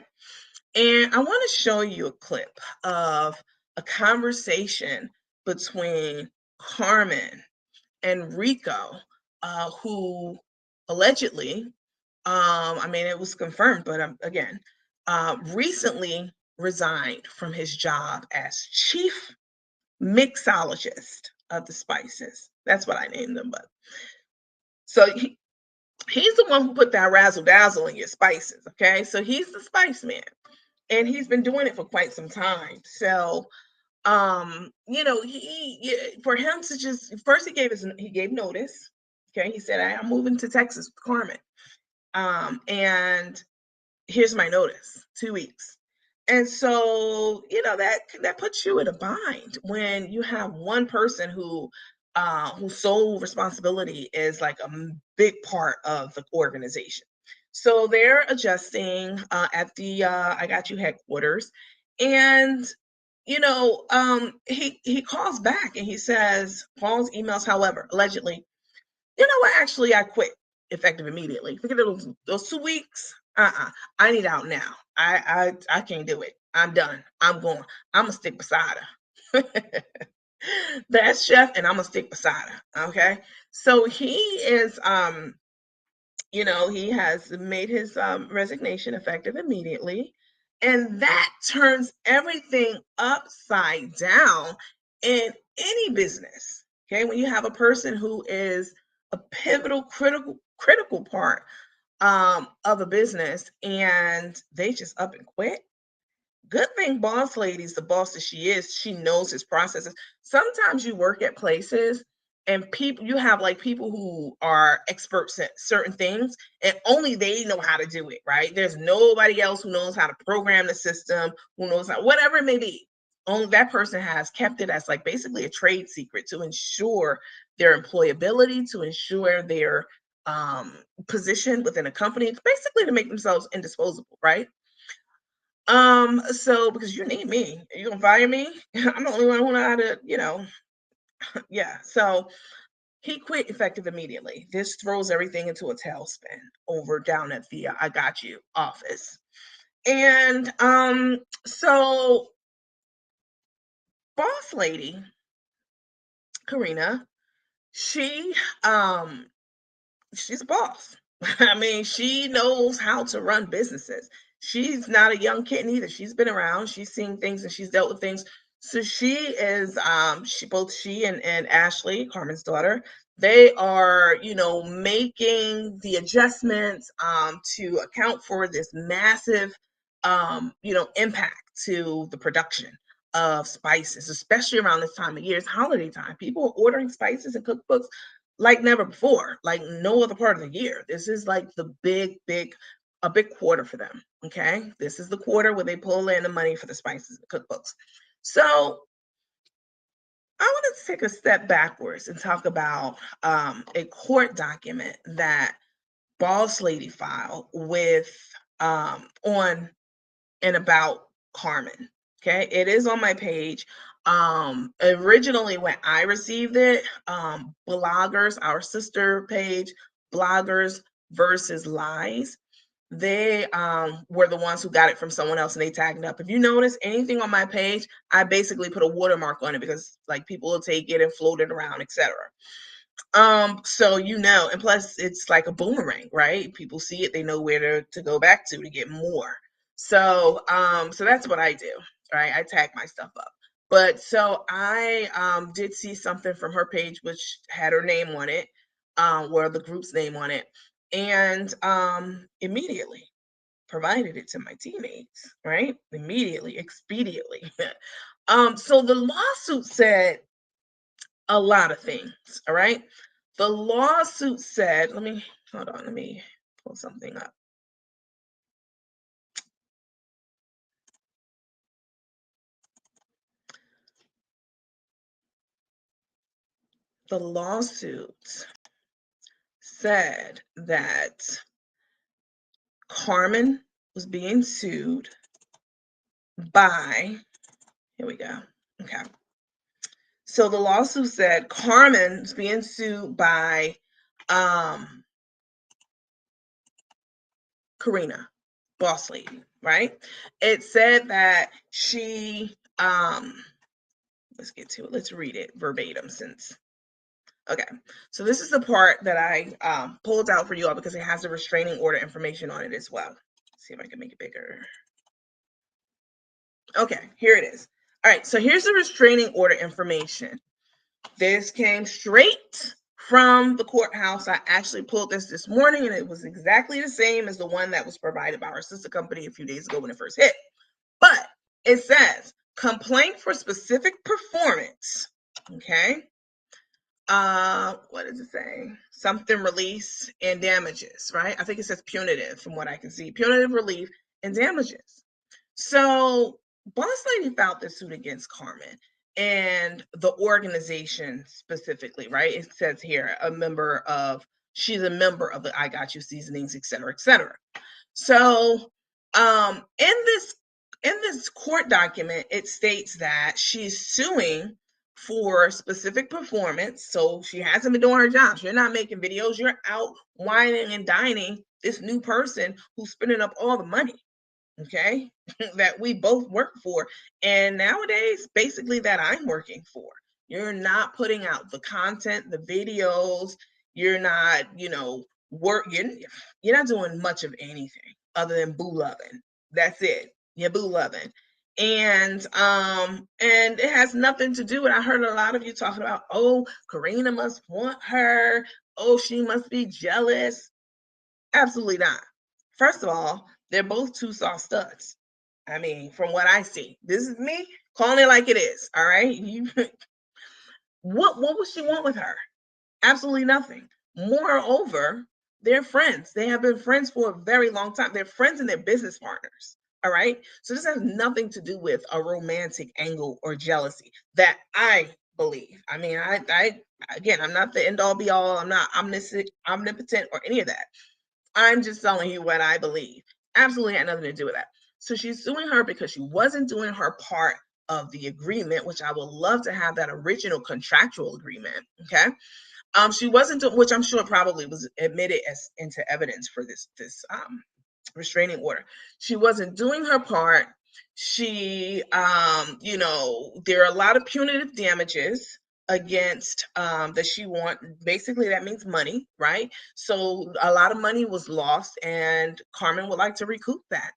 And I want to show you a clip of a conversation between Carmen and Rico, who allegedly, I mean, it was confirmed, but again, recently resigned from his job as chief mixologist of the spices. That's what I named them. But so he's the one who put that razzle dazzle in your spices. Okay, so he's the spice man, and he's been doing it for quite some time. So for him to just first he gave notice. Okay, he said, I'm moving to Texas with Carmen, and here's my notice, 2 weeks. And so, that puts you in a bind when you have one person whose sole responsibility is like a big part of the organization. So they're adjusting at the I Got You headquarters, and he calls back and he says, Paul's emails, however, allegedly, what? Actually, I quit effective immediately. Forget those 2 weeks. I need out now. I can't do it. I'm done. I'm going. I'm gonna stick beside her. That's chef, and I'm gonna stick beside her. Okay. So he is he has made his resignation effective immediately. And that turns everything upside down in any business. Okay. When you have a person who is a pivotal, critical part of a business and they just up and quit. Good thing boss lady's the boss that she is. She knows his processes. Sometimes you work at places and you have like people who are experts at certain things and only they know how to do it, right? There's nobody else who knows how to program the system, who knows how, whatever it may be. Only that person has kept it as like basically a trade secret to ensure their employability, to ensure their position within a company, basically to make themselves indisposable, right? So because you need me, you gonna fire me? I'm the only one who know how to, yeah. So he quit effective immediately. This throws everything into a tailspin over down at the I Got You office. And so boss lady, Karina, she she's a boss. I mean, she knows how to run businesses. She's not a young kitten either. She's been around. She's seen things and she's dealt with things. So she is she and Ashley, Carmen's daughter, they are, making the adjustments to account for this massive impact to the production of spices, especially around this time of year. It's holiday time. People are ordering spices and cookbooks like never before, like no other part of the year. This is like the a big quarter for them. Okay. This is the quarter where they pull in the money for the spices and cookbooks. So I want to take a step backwards and talk about a court document that Boss Lady filed with on and about Carmen. Okay, it is on my page. Originally, when I received it, bloggers, our sister page, bloggers versus lies, they were the ones who got it from someone else and they tagged it up. If you notice anything on my page, I basically put a watermark on it because like people will take it and float it around, etc. So and plus it's like a boomerang, right? People see it, they know where to go back to get more. So so that's what I do, right? I tag my stuff up. But so I did see something from her page which had her name on it, or the group's name on it, and immediately provided it to my teammates, right? Immediately, expediently. So the lawsuit said a lot of things, all right? The lawsuit said, let me pull something up. The lawsuit said that Carmen was being sued by, here we go. Okay. So the lawsuit said Carmen's being sued by Karina, boss lady, right? It said that she let's get to it. Let's read it verbatim okay. So this is the part that I pulled out for you all because it has the restraining order information on it as well. Let's see if I can make it bigger. Okay, here it is. All right, so here's the restraining order information. This came straight from the courthouse. I actually pulled this morning, and it was exactly the same as the one that was provided by our sister company a few days ago when it first hit. But it says complaint for specific performance. Okay. What does it say? Something release and damages, right? I think it says punitive from what I can see. Punitive relief and damages. So Boss Lady filed this suit against Carmen and the organization specifically, right? It says here she's a member of the I Got You seasonings, et cetera, et cetera. So in this court document, it states that she's suing for specific performance. So she hasn't been doing her job. You're not making videos. You're out whining and dining this new person who's spending up all the money, okay, that we both work for. And nowadays, basically that I'm working for. You're not putting out the content, the videos. You're not, you're not doing much of anything other than boo loving. That's it. You're boo loving. And it has nothing to do with, I heard a lot of you talking about, oh, Karina must want her. Oh, she must be jealous. Absolutely not. First of all, they're both two soft studs. I mean, from what I see, this is me calling it like it is. All right. What would she want with her? Absolutely nothing. Moreover, they're friends. They have been friends for a very long time. They're friends and they're business partners. All right. So this has nothing to do with a romantic angle or jealousy that I believe. I mean, I again, I'm not the end all be all. I'm not omnipotent or any of that. I'm just telling you what I believe. Absolutely had nothing to do with that. So she's suing her because she wasn't doing her part of the agreement, which I would love to have that original contractual agreement. Okay. She wasn't, which I'm sure probably was admitted as into evidence for this restraining order. She wasn't doing her part. She, there are a lot of punitive damages against that she want. Basically, that means money, right? So a lot of money was lost, and Carmen would like to recoup that.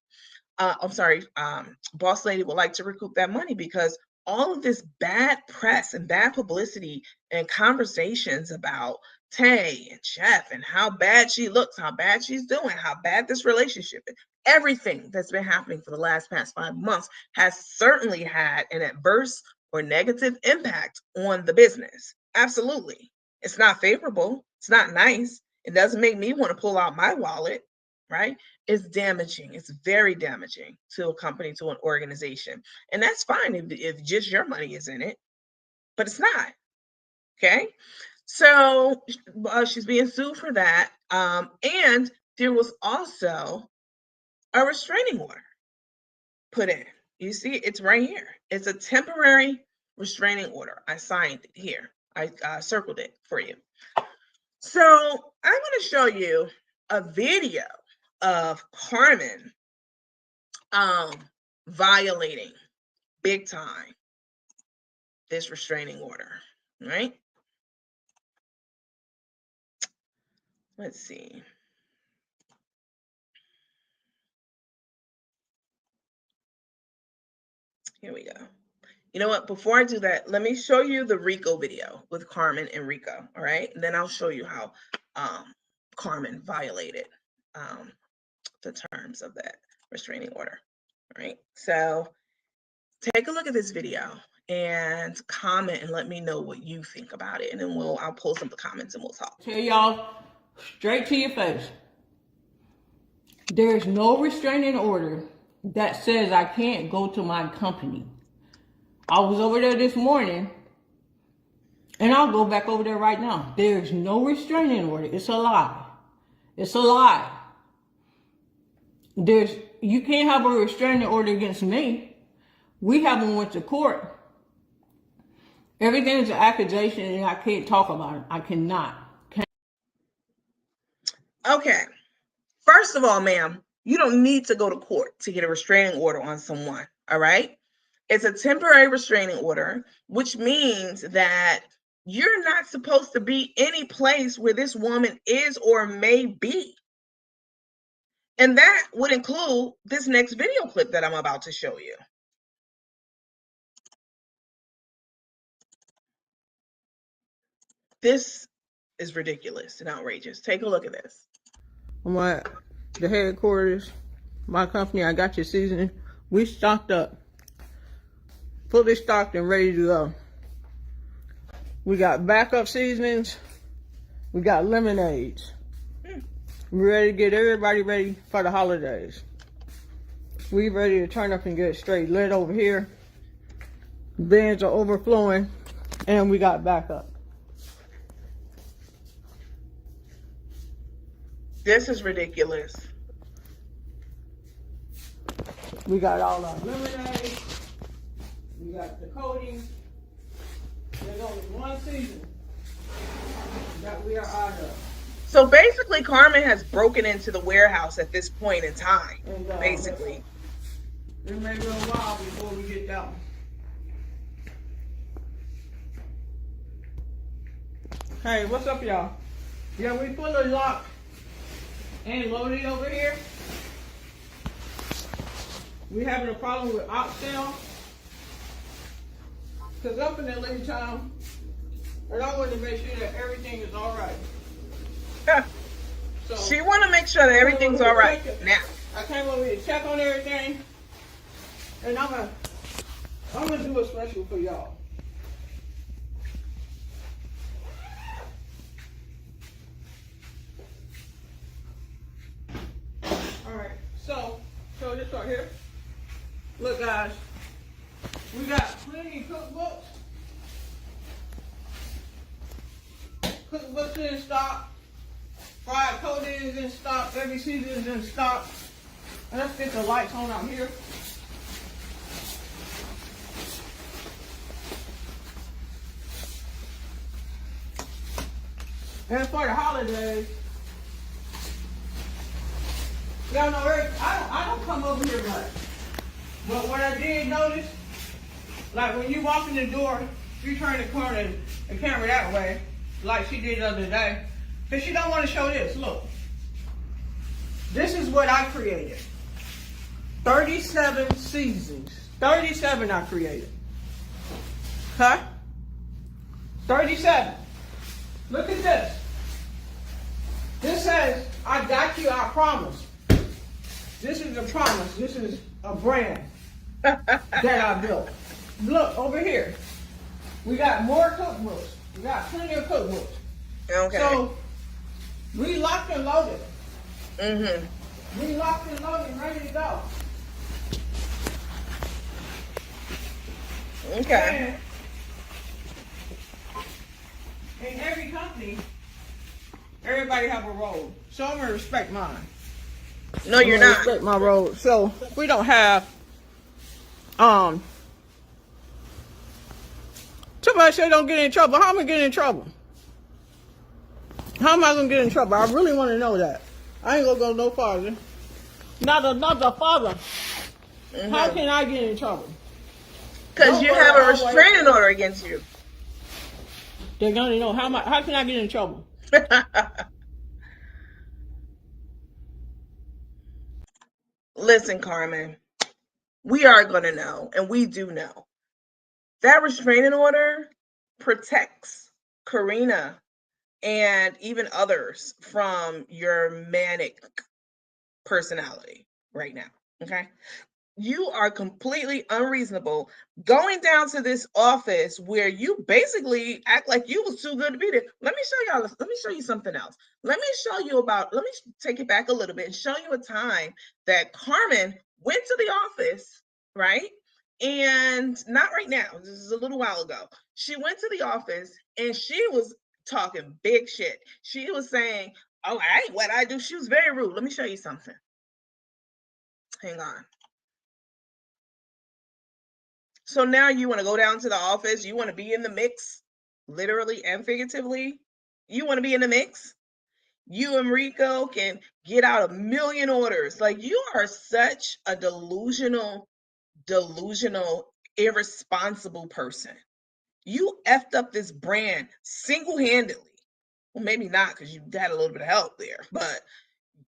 Boss Lady would like to recoup that money because all of this bad press and bad publicity and conversations about Tae and Chef and how bad she looks, how bad she's doing, how bad this relationship is, everything that's been happening for the past 5 months has certainly had an adverse or negative impact on the business. Absolutely. It's not favorable. It's not nice. It doesn't make me want to pull out my wallet, right? It's damaging. It's very damaging to a company, to an organization. And that's fine if just your money is in it, but it's not. Okay. So she's being sued for that. And there was also a restraining order put in. You see, it's right here. It's a temporary restraining order. I signed it here. I circled it for you. So I'm going to show you a video of Carmen violating big time this restraining order, right? Let's see. Here we go. You know what? Before I do that, let me show you the Rico video with Carmen and Rico, all right? And then I'll show you how Carmen violated the terms of that restraining order, all right? So take a look at this video and comment and let me know what you think about it. And then I'll pull some of the comments and we'll talk. Tell y'all straight to your face. There's no restraining order that says I can't go to my company. I was over there this morning, and I'll go back over there right now. There's no restraining order. It's a lie. It's a lie. You can't have a restraining order against me. We haven't went to court. Everything is an accusation, and I can't talk about it. I cannot. Okay. First of all, ma'am, you don't need to go to court to get a restraining order on someone, all right? It's a temporary restraining order, which means that you're not supposed to be any place where this woman is or may be. And that would include this next video clip that I'm about to show you. This is ridiculous and outrageous. Take a look at this. I'm at the headquarters, my company. I got your seasoning. We stocked up, fully stocked and ready to go. We got backup seasonings. We got lemonades. We're ready to get everybody ready for the holidays. We ready to turn up and get straight lit over here. Bins are overflowing, and we got backup. This is ridiculous. We got all our lemonade. We got the coating. There's only one season that we are out of. So basically, Carmen has broken into the warehouse at this point in time. And, Basically. It may be a while before we get that one. Hey, what's up, y'all? Yeah, we fully locked and loaded over here. We having a problem with oxtail. Cause up in the lead time, and I want to make sure that everything is all right. So She want to make sure that everything's all right now. I came over here to check on everything, and I'm gonna do a special for y'all. All right, so this right here. Look, guys, we got plenty of cookbooks. Cookbooks in stock. Fried coating is in stock. Every season is in stock. And let's get the lights on out here. And for the holidays, y'all know, I don't come over here much. But what I did notice, like when you walk in the door, you turn the corner, the camera that way, like she did the other day. Because she don't want to show this. Look. This is what I created. 37 seasons. 37 I created. Okay? 37. Look at this. This says, I got you, I promise. This is a promise. This is a brand that I built. Look, over here. We got more cookbooks. We got plenty of cookbooks. Okay. So, we locked and loaded. Mm-hmm. We locked and loaded and ready to go. Okay. And in every company, everybody have a role. So I'm gonna respect mine. No, you're I'm gonna not. respect my role. So we don't have somebody say don't get in trouble. How am I getting in trouble? How am I gonna get in trouble? I really want to know that. I ain't gonna go no farther. Not another father. Mm-hmm. How can I get in trouble? Because you have a restraining order against you. They're gonna know how can I get in trouble? Listen, Carmen, we are going to know, and we do know. That restraining order protects Karina and even others from your manic personality right now, okay? You are completely unreasonable going down to this office where you basically act like you was too good to be there. Let me show you something else. Let me take it back a little bit and show you a time that Carmen went to the office, right? And not right now, this is a little while ago. She went to the office and she was talking big shit. She was saying, oh, I ain't what I do. She was very rude. Let me show you something. Hang on. So now you want to go down to the office. You want to be in the mix, literally and figuratively. You want to be in the mix. You and Rico can get out 1,000,000 orders. Like, you are such a delusional, irresponsible person. You effed up this brand single-handedly. Well, maybe not, because you had a little bit of help there, but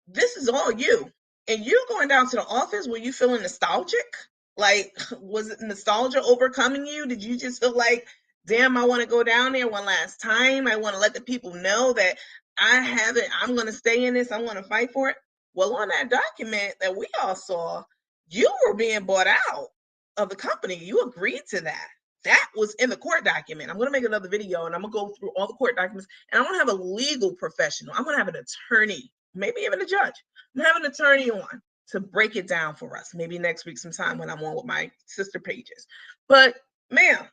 this is all you. And you going down to the office where you feeling nostalgic? Like, was it nostalgia overcoming you? Did you just feel like damn, I want to go down there one last time. I want to let the people know that I'm going to stay in this. I'm going to fight for it. Well, on that document that we all saw, you were being bought out of the company. You agreed to that. That was in the court document. I'm going to make another video and I'm going to go through all the court documents, and I'm going to have a legal professional. I'm going to have an attorney, maybe even a judge. I'm going to have an attorney on to break it down for us. Maybe next week sometime when I'm on with my sister pages. But ma'am,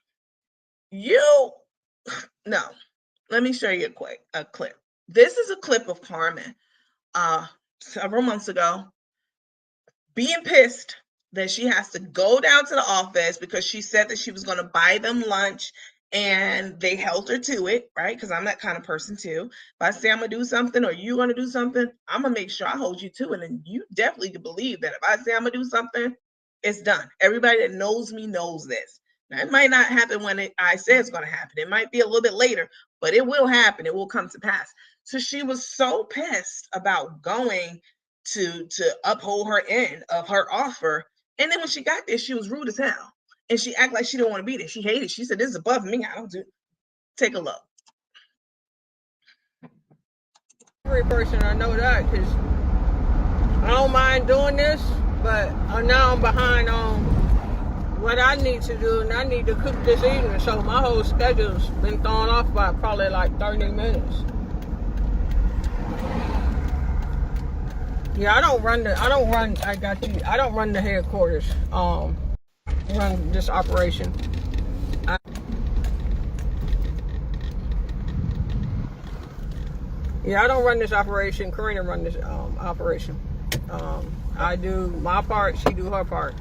no, let me show you a clip. This is a clip of Carmen several months ago being pissed that she has to go down to the office because she said that she was going to buy them lunch and they held her to it, right? Because I'm that kind of person too. If I say I'm going to do something or you're going to do something, I'm going to make sure I hold you to it. And you definitely can believe that if I say I'm going to do something, it's done. Everybody that knows me knows this. Now, it might not happen when I say it's going to happen. It might be a little bit later, but it will happen. It will come to pass. So she was so pissed about going to uphold her end of her offer. And then when she got there, she was rude as hell. And she acted like she didn't want to be there. She hated it. She said, this is above me. I don't do it. Take a look. Every person, I know that, because I don't mind doing this, but now I'm behind on what I need to do, and I need to cook this evening. So my whole schedule's been thrown off by probably like 30 minutes. Yeah, I don't run the headquarters, run this operation. I don't run this operation. Karina run this operation. I do my part, she do her part.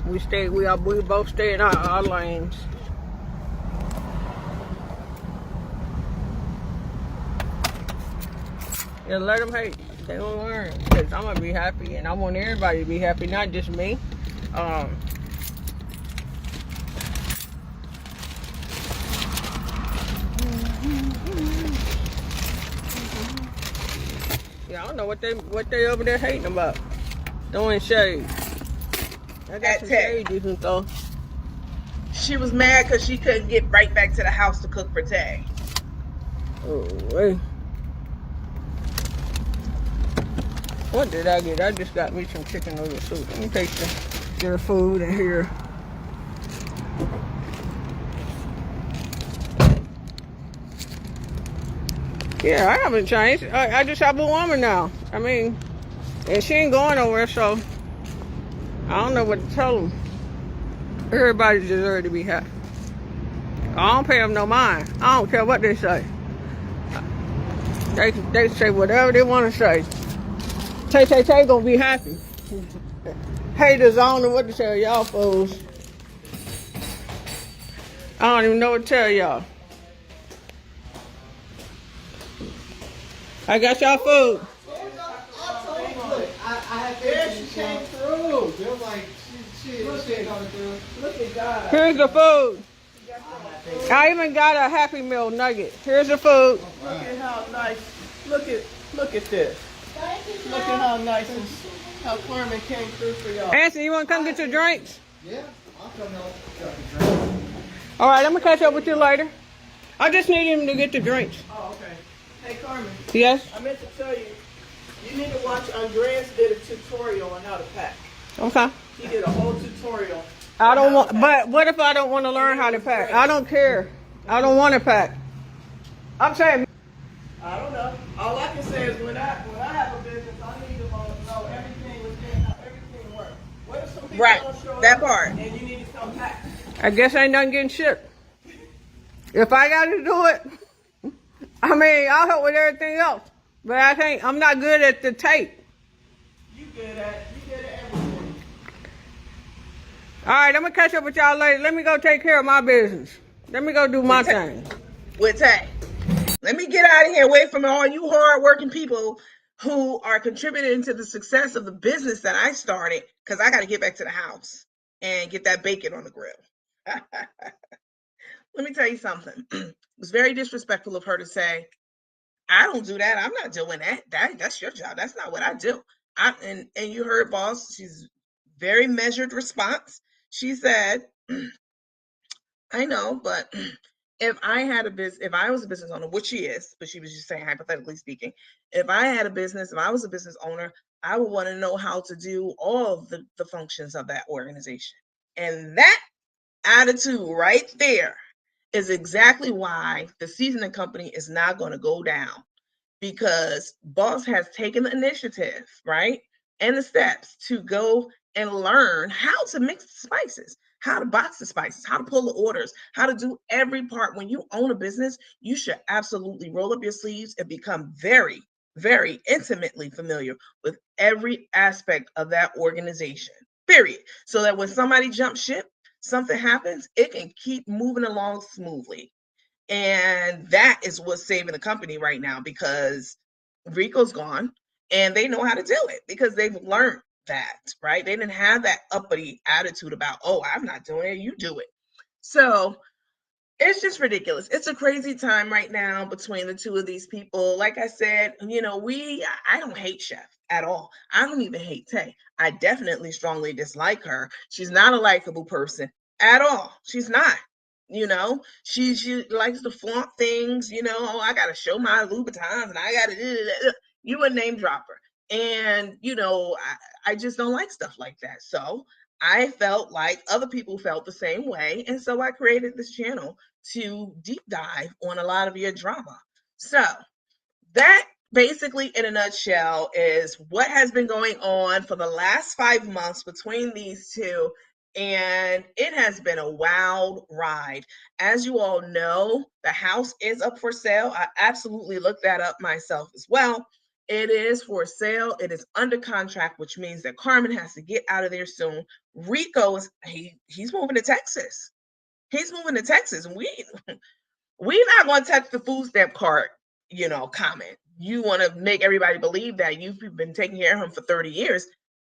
We both stay in our lanes. Yeah, let them hate. They don't learn, because I'm gonna be happy, and I want everybody to be happy, not just me. Yeah, I don't know what they over there hating about. Throwing shade. I got some shade you can throw. She was mad because she couldn't get right back to the house to cook for Tae. Oh, wait. What did I get? I just got me some chicken noodle soup. Let me taste their food in here. Yeah, I haven't changed. I just have a woman now. I mean, and she ain't going nowhere, so I don't know what to tell them. Everybody deserves to be happy. I don't pay them no mind. I don't care what they say. They say whatever they want to say. Tay gonna be happy. Haters, I don't know what to tell y'all fools. I don't even know what to tell y'all. I got y'all food. She came through. They're like, she coming through. Look at God. Here's the food. I even got a Happy Meal nugget. Here's the food. Look at how nice. Look at this. Look at how nice and how Carmen came through for y'all. Anthony, you want to come get your drinks? Yeah, I'll come help. All right, I'm going to catch up with you later. I just need him to get the drinks. Oh, okay. Hey, Carmen. Yes? I meant to tell you, you need to watch. Andreas did a tutorial on how to pack. Okay. He did a whole tutorial. I don't want, but what if I don't want to learn how to pack? I don't care. I don't want to pack. I'm saying. I don't know. All I can say is when I have a business, I need to know how everything works. What if some people don't show That up part. and you need to come pack? I guess ain't nothing getting shipped. If I got to do it, I mean, I'll help with everything else. But I'm not good at the tape. You good at everything. All right, I'm going to catch up with y'all later. Let me go take care of my business. Let me go do my thing. With Tae. Let me get out of here, away from all you hardworking people who are contributing to the success of the business that I started, because I got to get back to the house and get that bacon on the grill. Let me tell you something. It was very disrespectful of her to say, I don't do that. I'm not doing that. That's your job. That's not what I do. And you heard boss, she's very measured response. She said, I know, but if I had a business, if I was a business owner, which she is, but she was just saying hypothetically speaking, if I had a business, if I was a business owner, I would want to know how to do all of the functions of that organization. And that attitude right there is exactly why the seasoning company is not going to go down, because boss has taken the initiative, right? And the steps to go and learn how to mix the spices, how to box the spices, how to pull the orders, how to do every part. When you own a business, you should absolutely roll up your sleeves and become very, very intimately familiar with every aspect of that organization, period. So that when somebody jumps ship, something happens, it can keep moving along smoothly. And that is what's saving the company right now, because Rico's gone and they know how to do it because they've learned that, right? They didn't have that uppity attitude about, oh, I'm not doing it, you do it. So it's just ridiculous. It's a crazy time right now between the two of these people. Like I said, I don't hate Chef at all. I don't even hate Tay. I definitely strongly dislike her. She's not a likable person at all. She's not. She likes to flaunt things. Oh, I gotta show my Louboutins and I gotta. You a name dropper, and I just don't like stuff like that. So I felt like other people felt the same way, and so I created this channel to deep dive on a lot of your drama. So that basically, in a nutshell, is what has been going on for the last 5 months between these two. And it has been a wild ride. As you all know, the house is up for sale. I absolutely looked that up myself as well. It is for sale. It is under contract, which means that Carmen has to get out of there soon. Rico he's moving to Texas. He's moving to Texas. We're not going to touch the food stamp card, comment. You want to make everybody believe that you've been taking care of him for 30 years.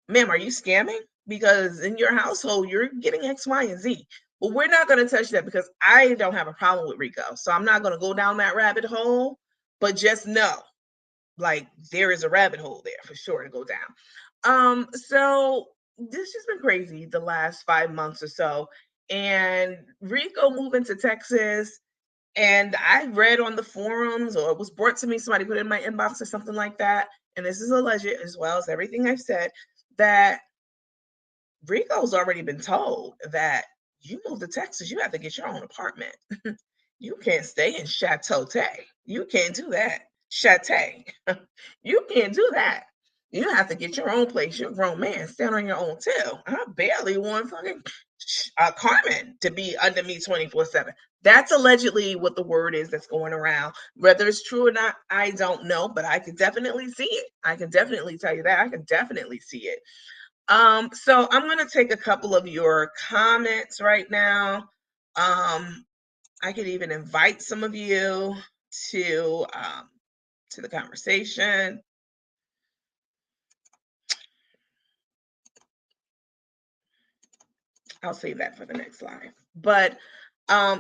Ma'am, are you scamming? Because in your household, you're getting X, Y, and Z. But we're not going to touch that because I don't have a problem with Rico. So I'm not going to go down that rabbit hole. But just know, like, there is a rabbit hole there for sure to go down. So this has been crazy the last 5 months or so. And Rico moving to Texas, and I read on the forums, or it was brought to me, somebody put it in my inbox or something like that, and this is alleged as well as everything I've said, that Rico's already been told that you move to Texas, you have to get your own apartment. You can't stay in Chateau Tay. You can't do that. Chateau. You can't do that. You have to get your own place. You're a grown man. Stand on your own too. I barely want fucking Carmen to be under me 24/7. That's allegedly what the word is that's going around. Whether it's true or not, I don't know, but I can definitely see it. I can definitely tell you that. I can definitely see it. So I'm going to take a couple of your comments right now. I could even invite some of you to the conversation. I'll save that for the next live. But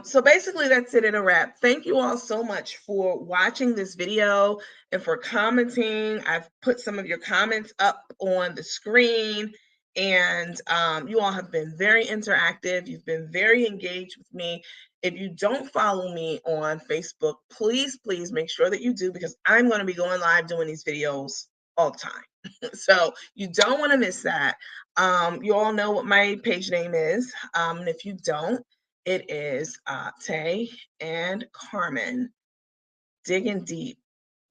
so basically that's it in a wrap. Thank you all so much for watching this video and for commenting. I've put some of your comments up on the screen, and you all have been very interactive. You've been very engaged with me. If you don't follow me on Facebook, please make sure that you do, because I'm going to be going live doing these videos all the time. So you don't want to miss that. You all know what my page name is. And if you don't, it is Tay and Carmen digging deep,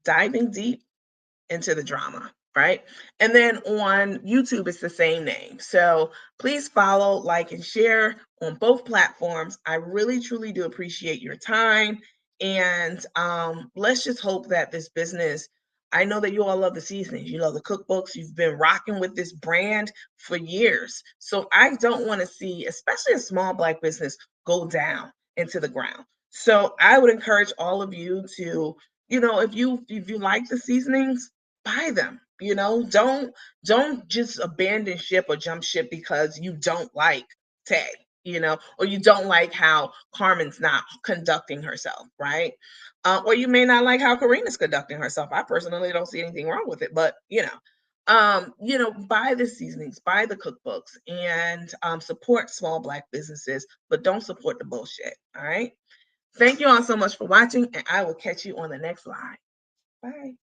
diving deep into the drama, right? And then on YouTube, it's the same name. So please follow, like, and share on both platforms. I really, truly do appreciate your time. And let's just hope that this business, I know that you all love the seasonings, you love the cookbooks, you've been rocking with this brand for years. So I don't want to see, especially a small Black business, go down into the ground. So I would encourage all of you to, if you like the seasonings, buy them. Don't just abandon ship or jump ship because you don't like Tay, or you don't like how Carmen's not conducting herself, right? Or you may not like how Karina's conducting herself. I personally don't see anything wrong with it, but buy the seasonings, buy the cookbooks, and support small Black businesses, but don't support the bullshit. All right. Thank you all so much for watching, and I will catch you on the next live. Bye.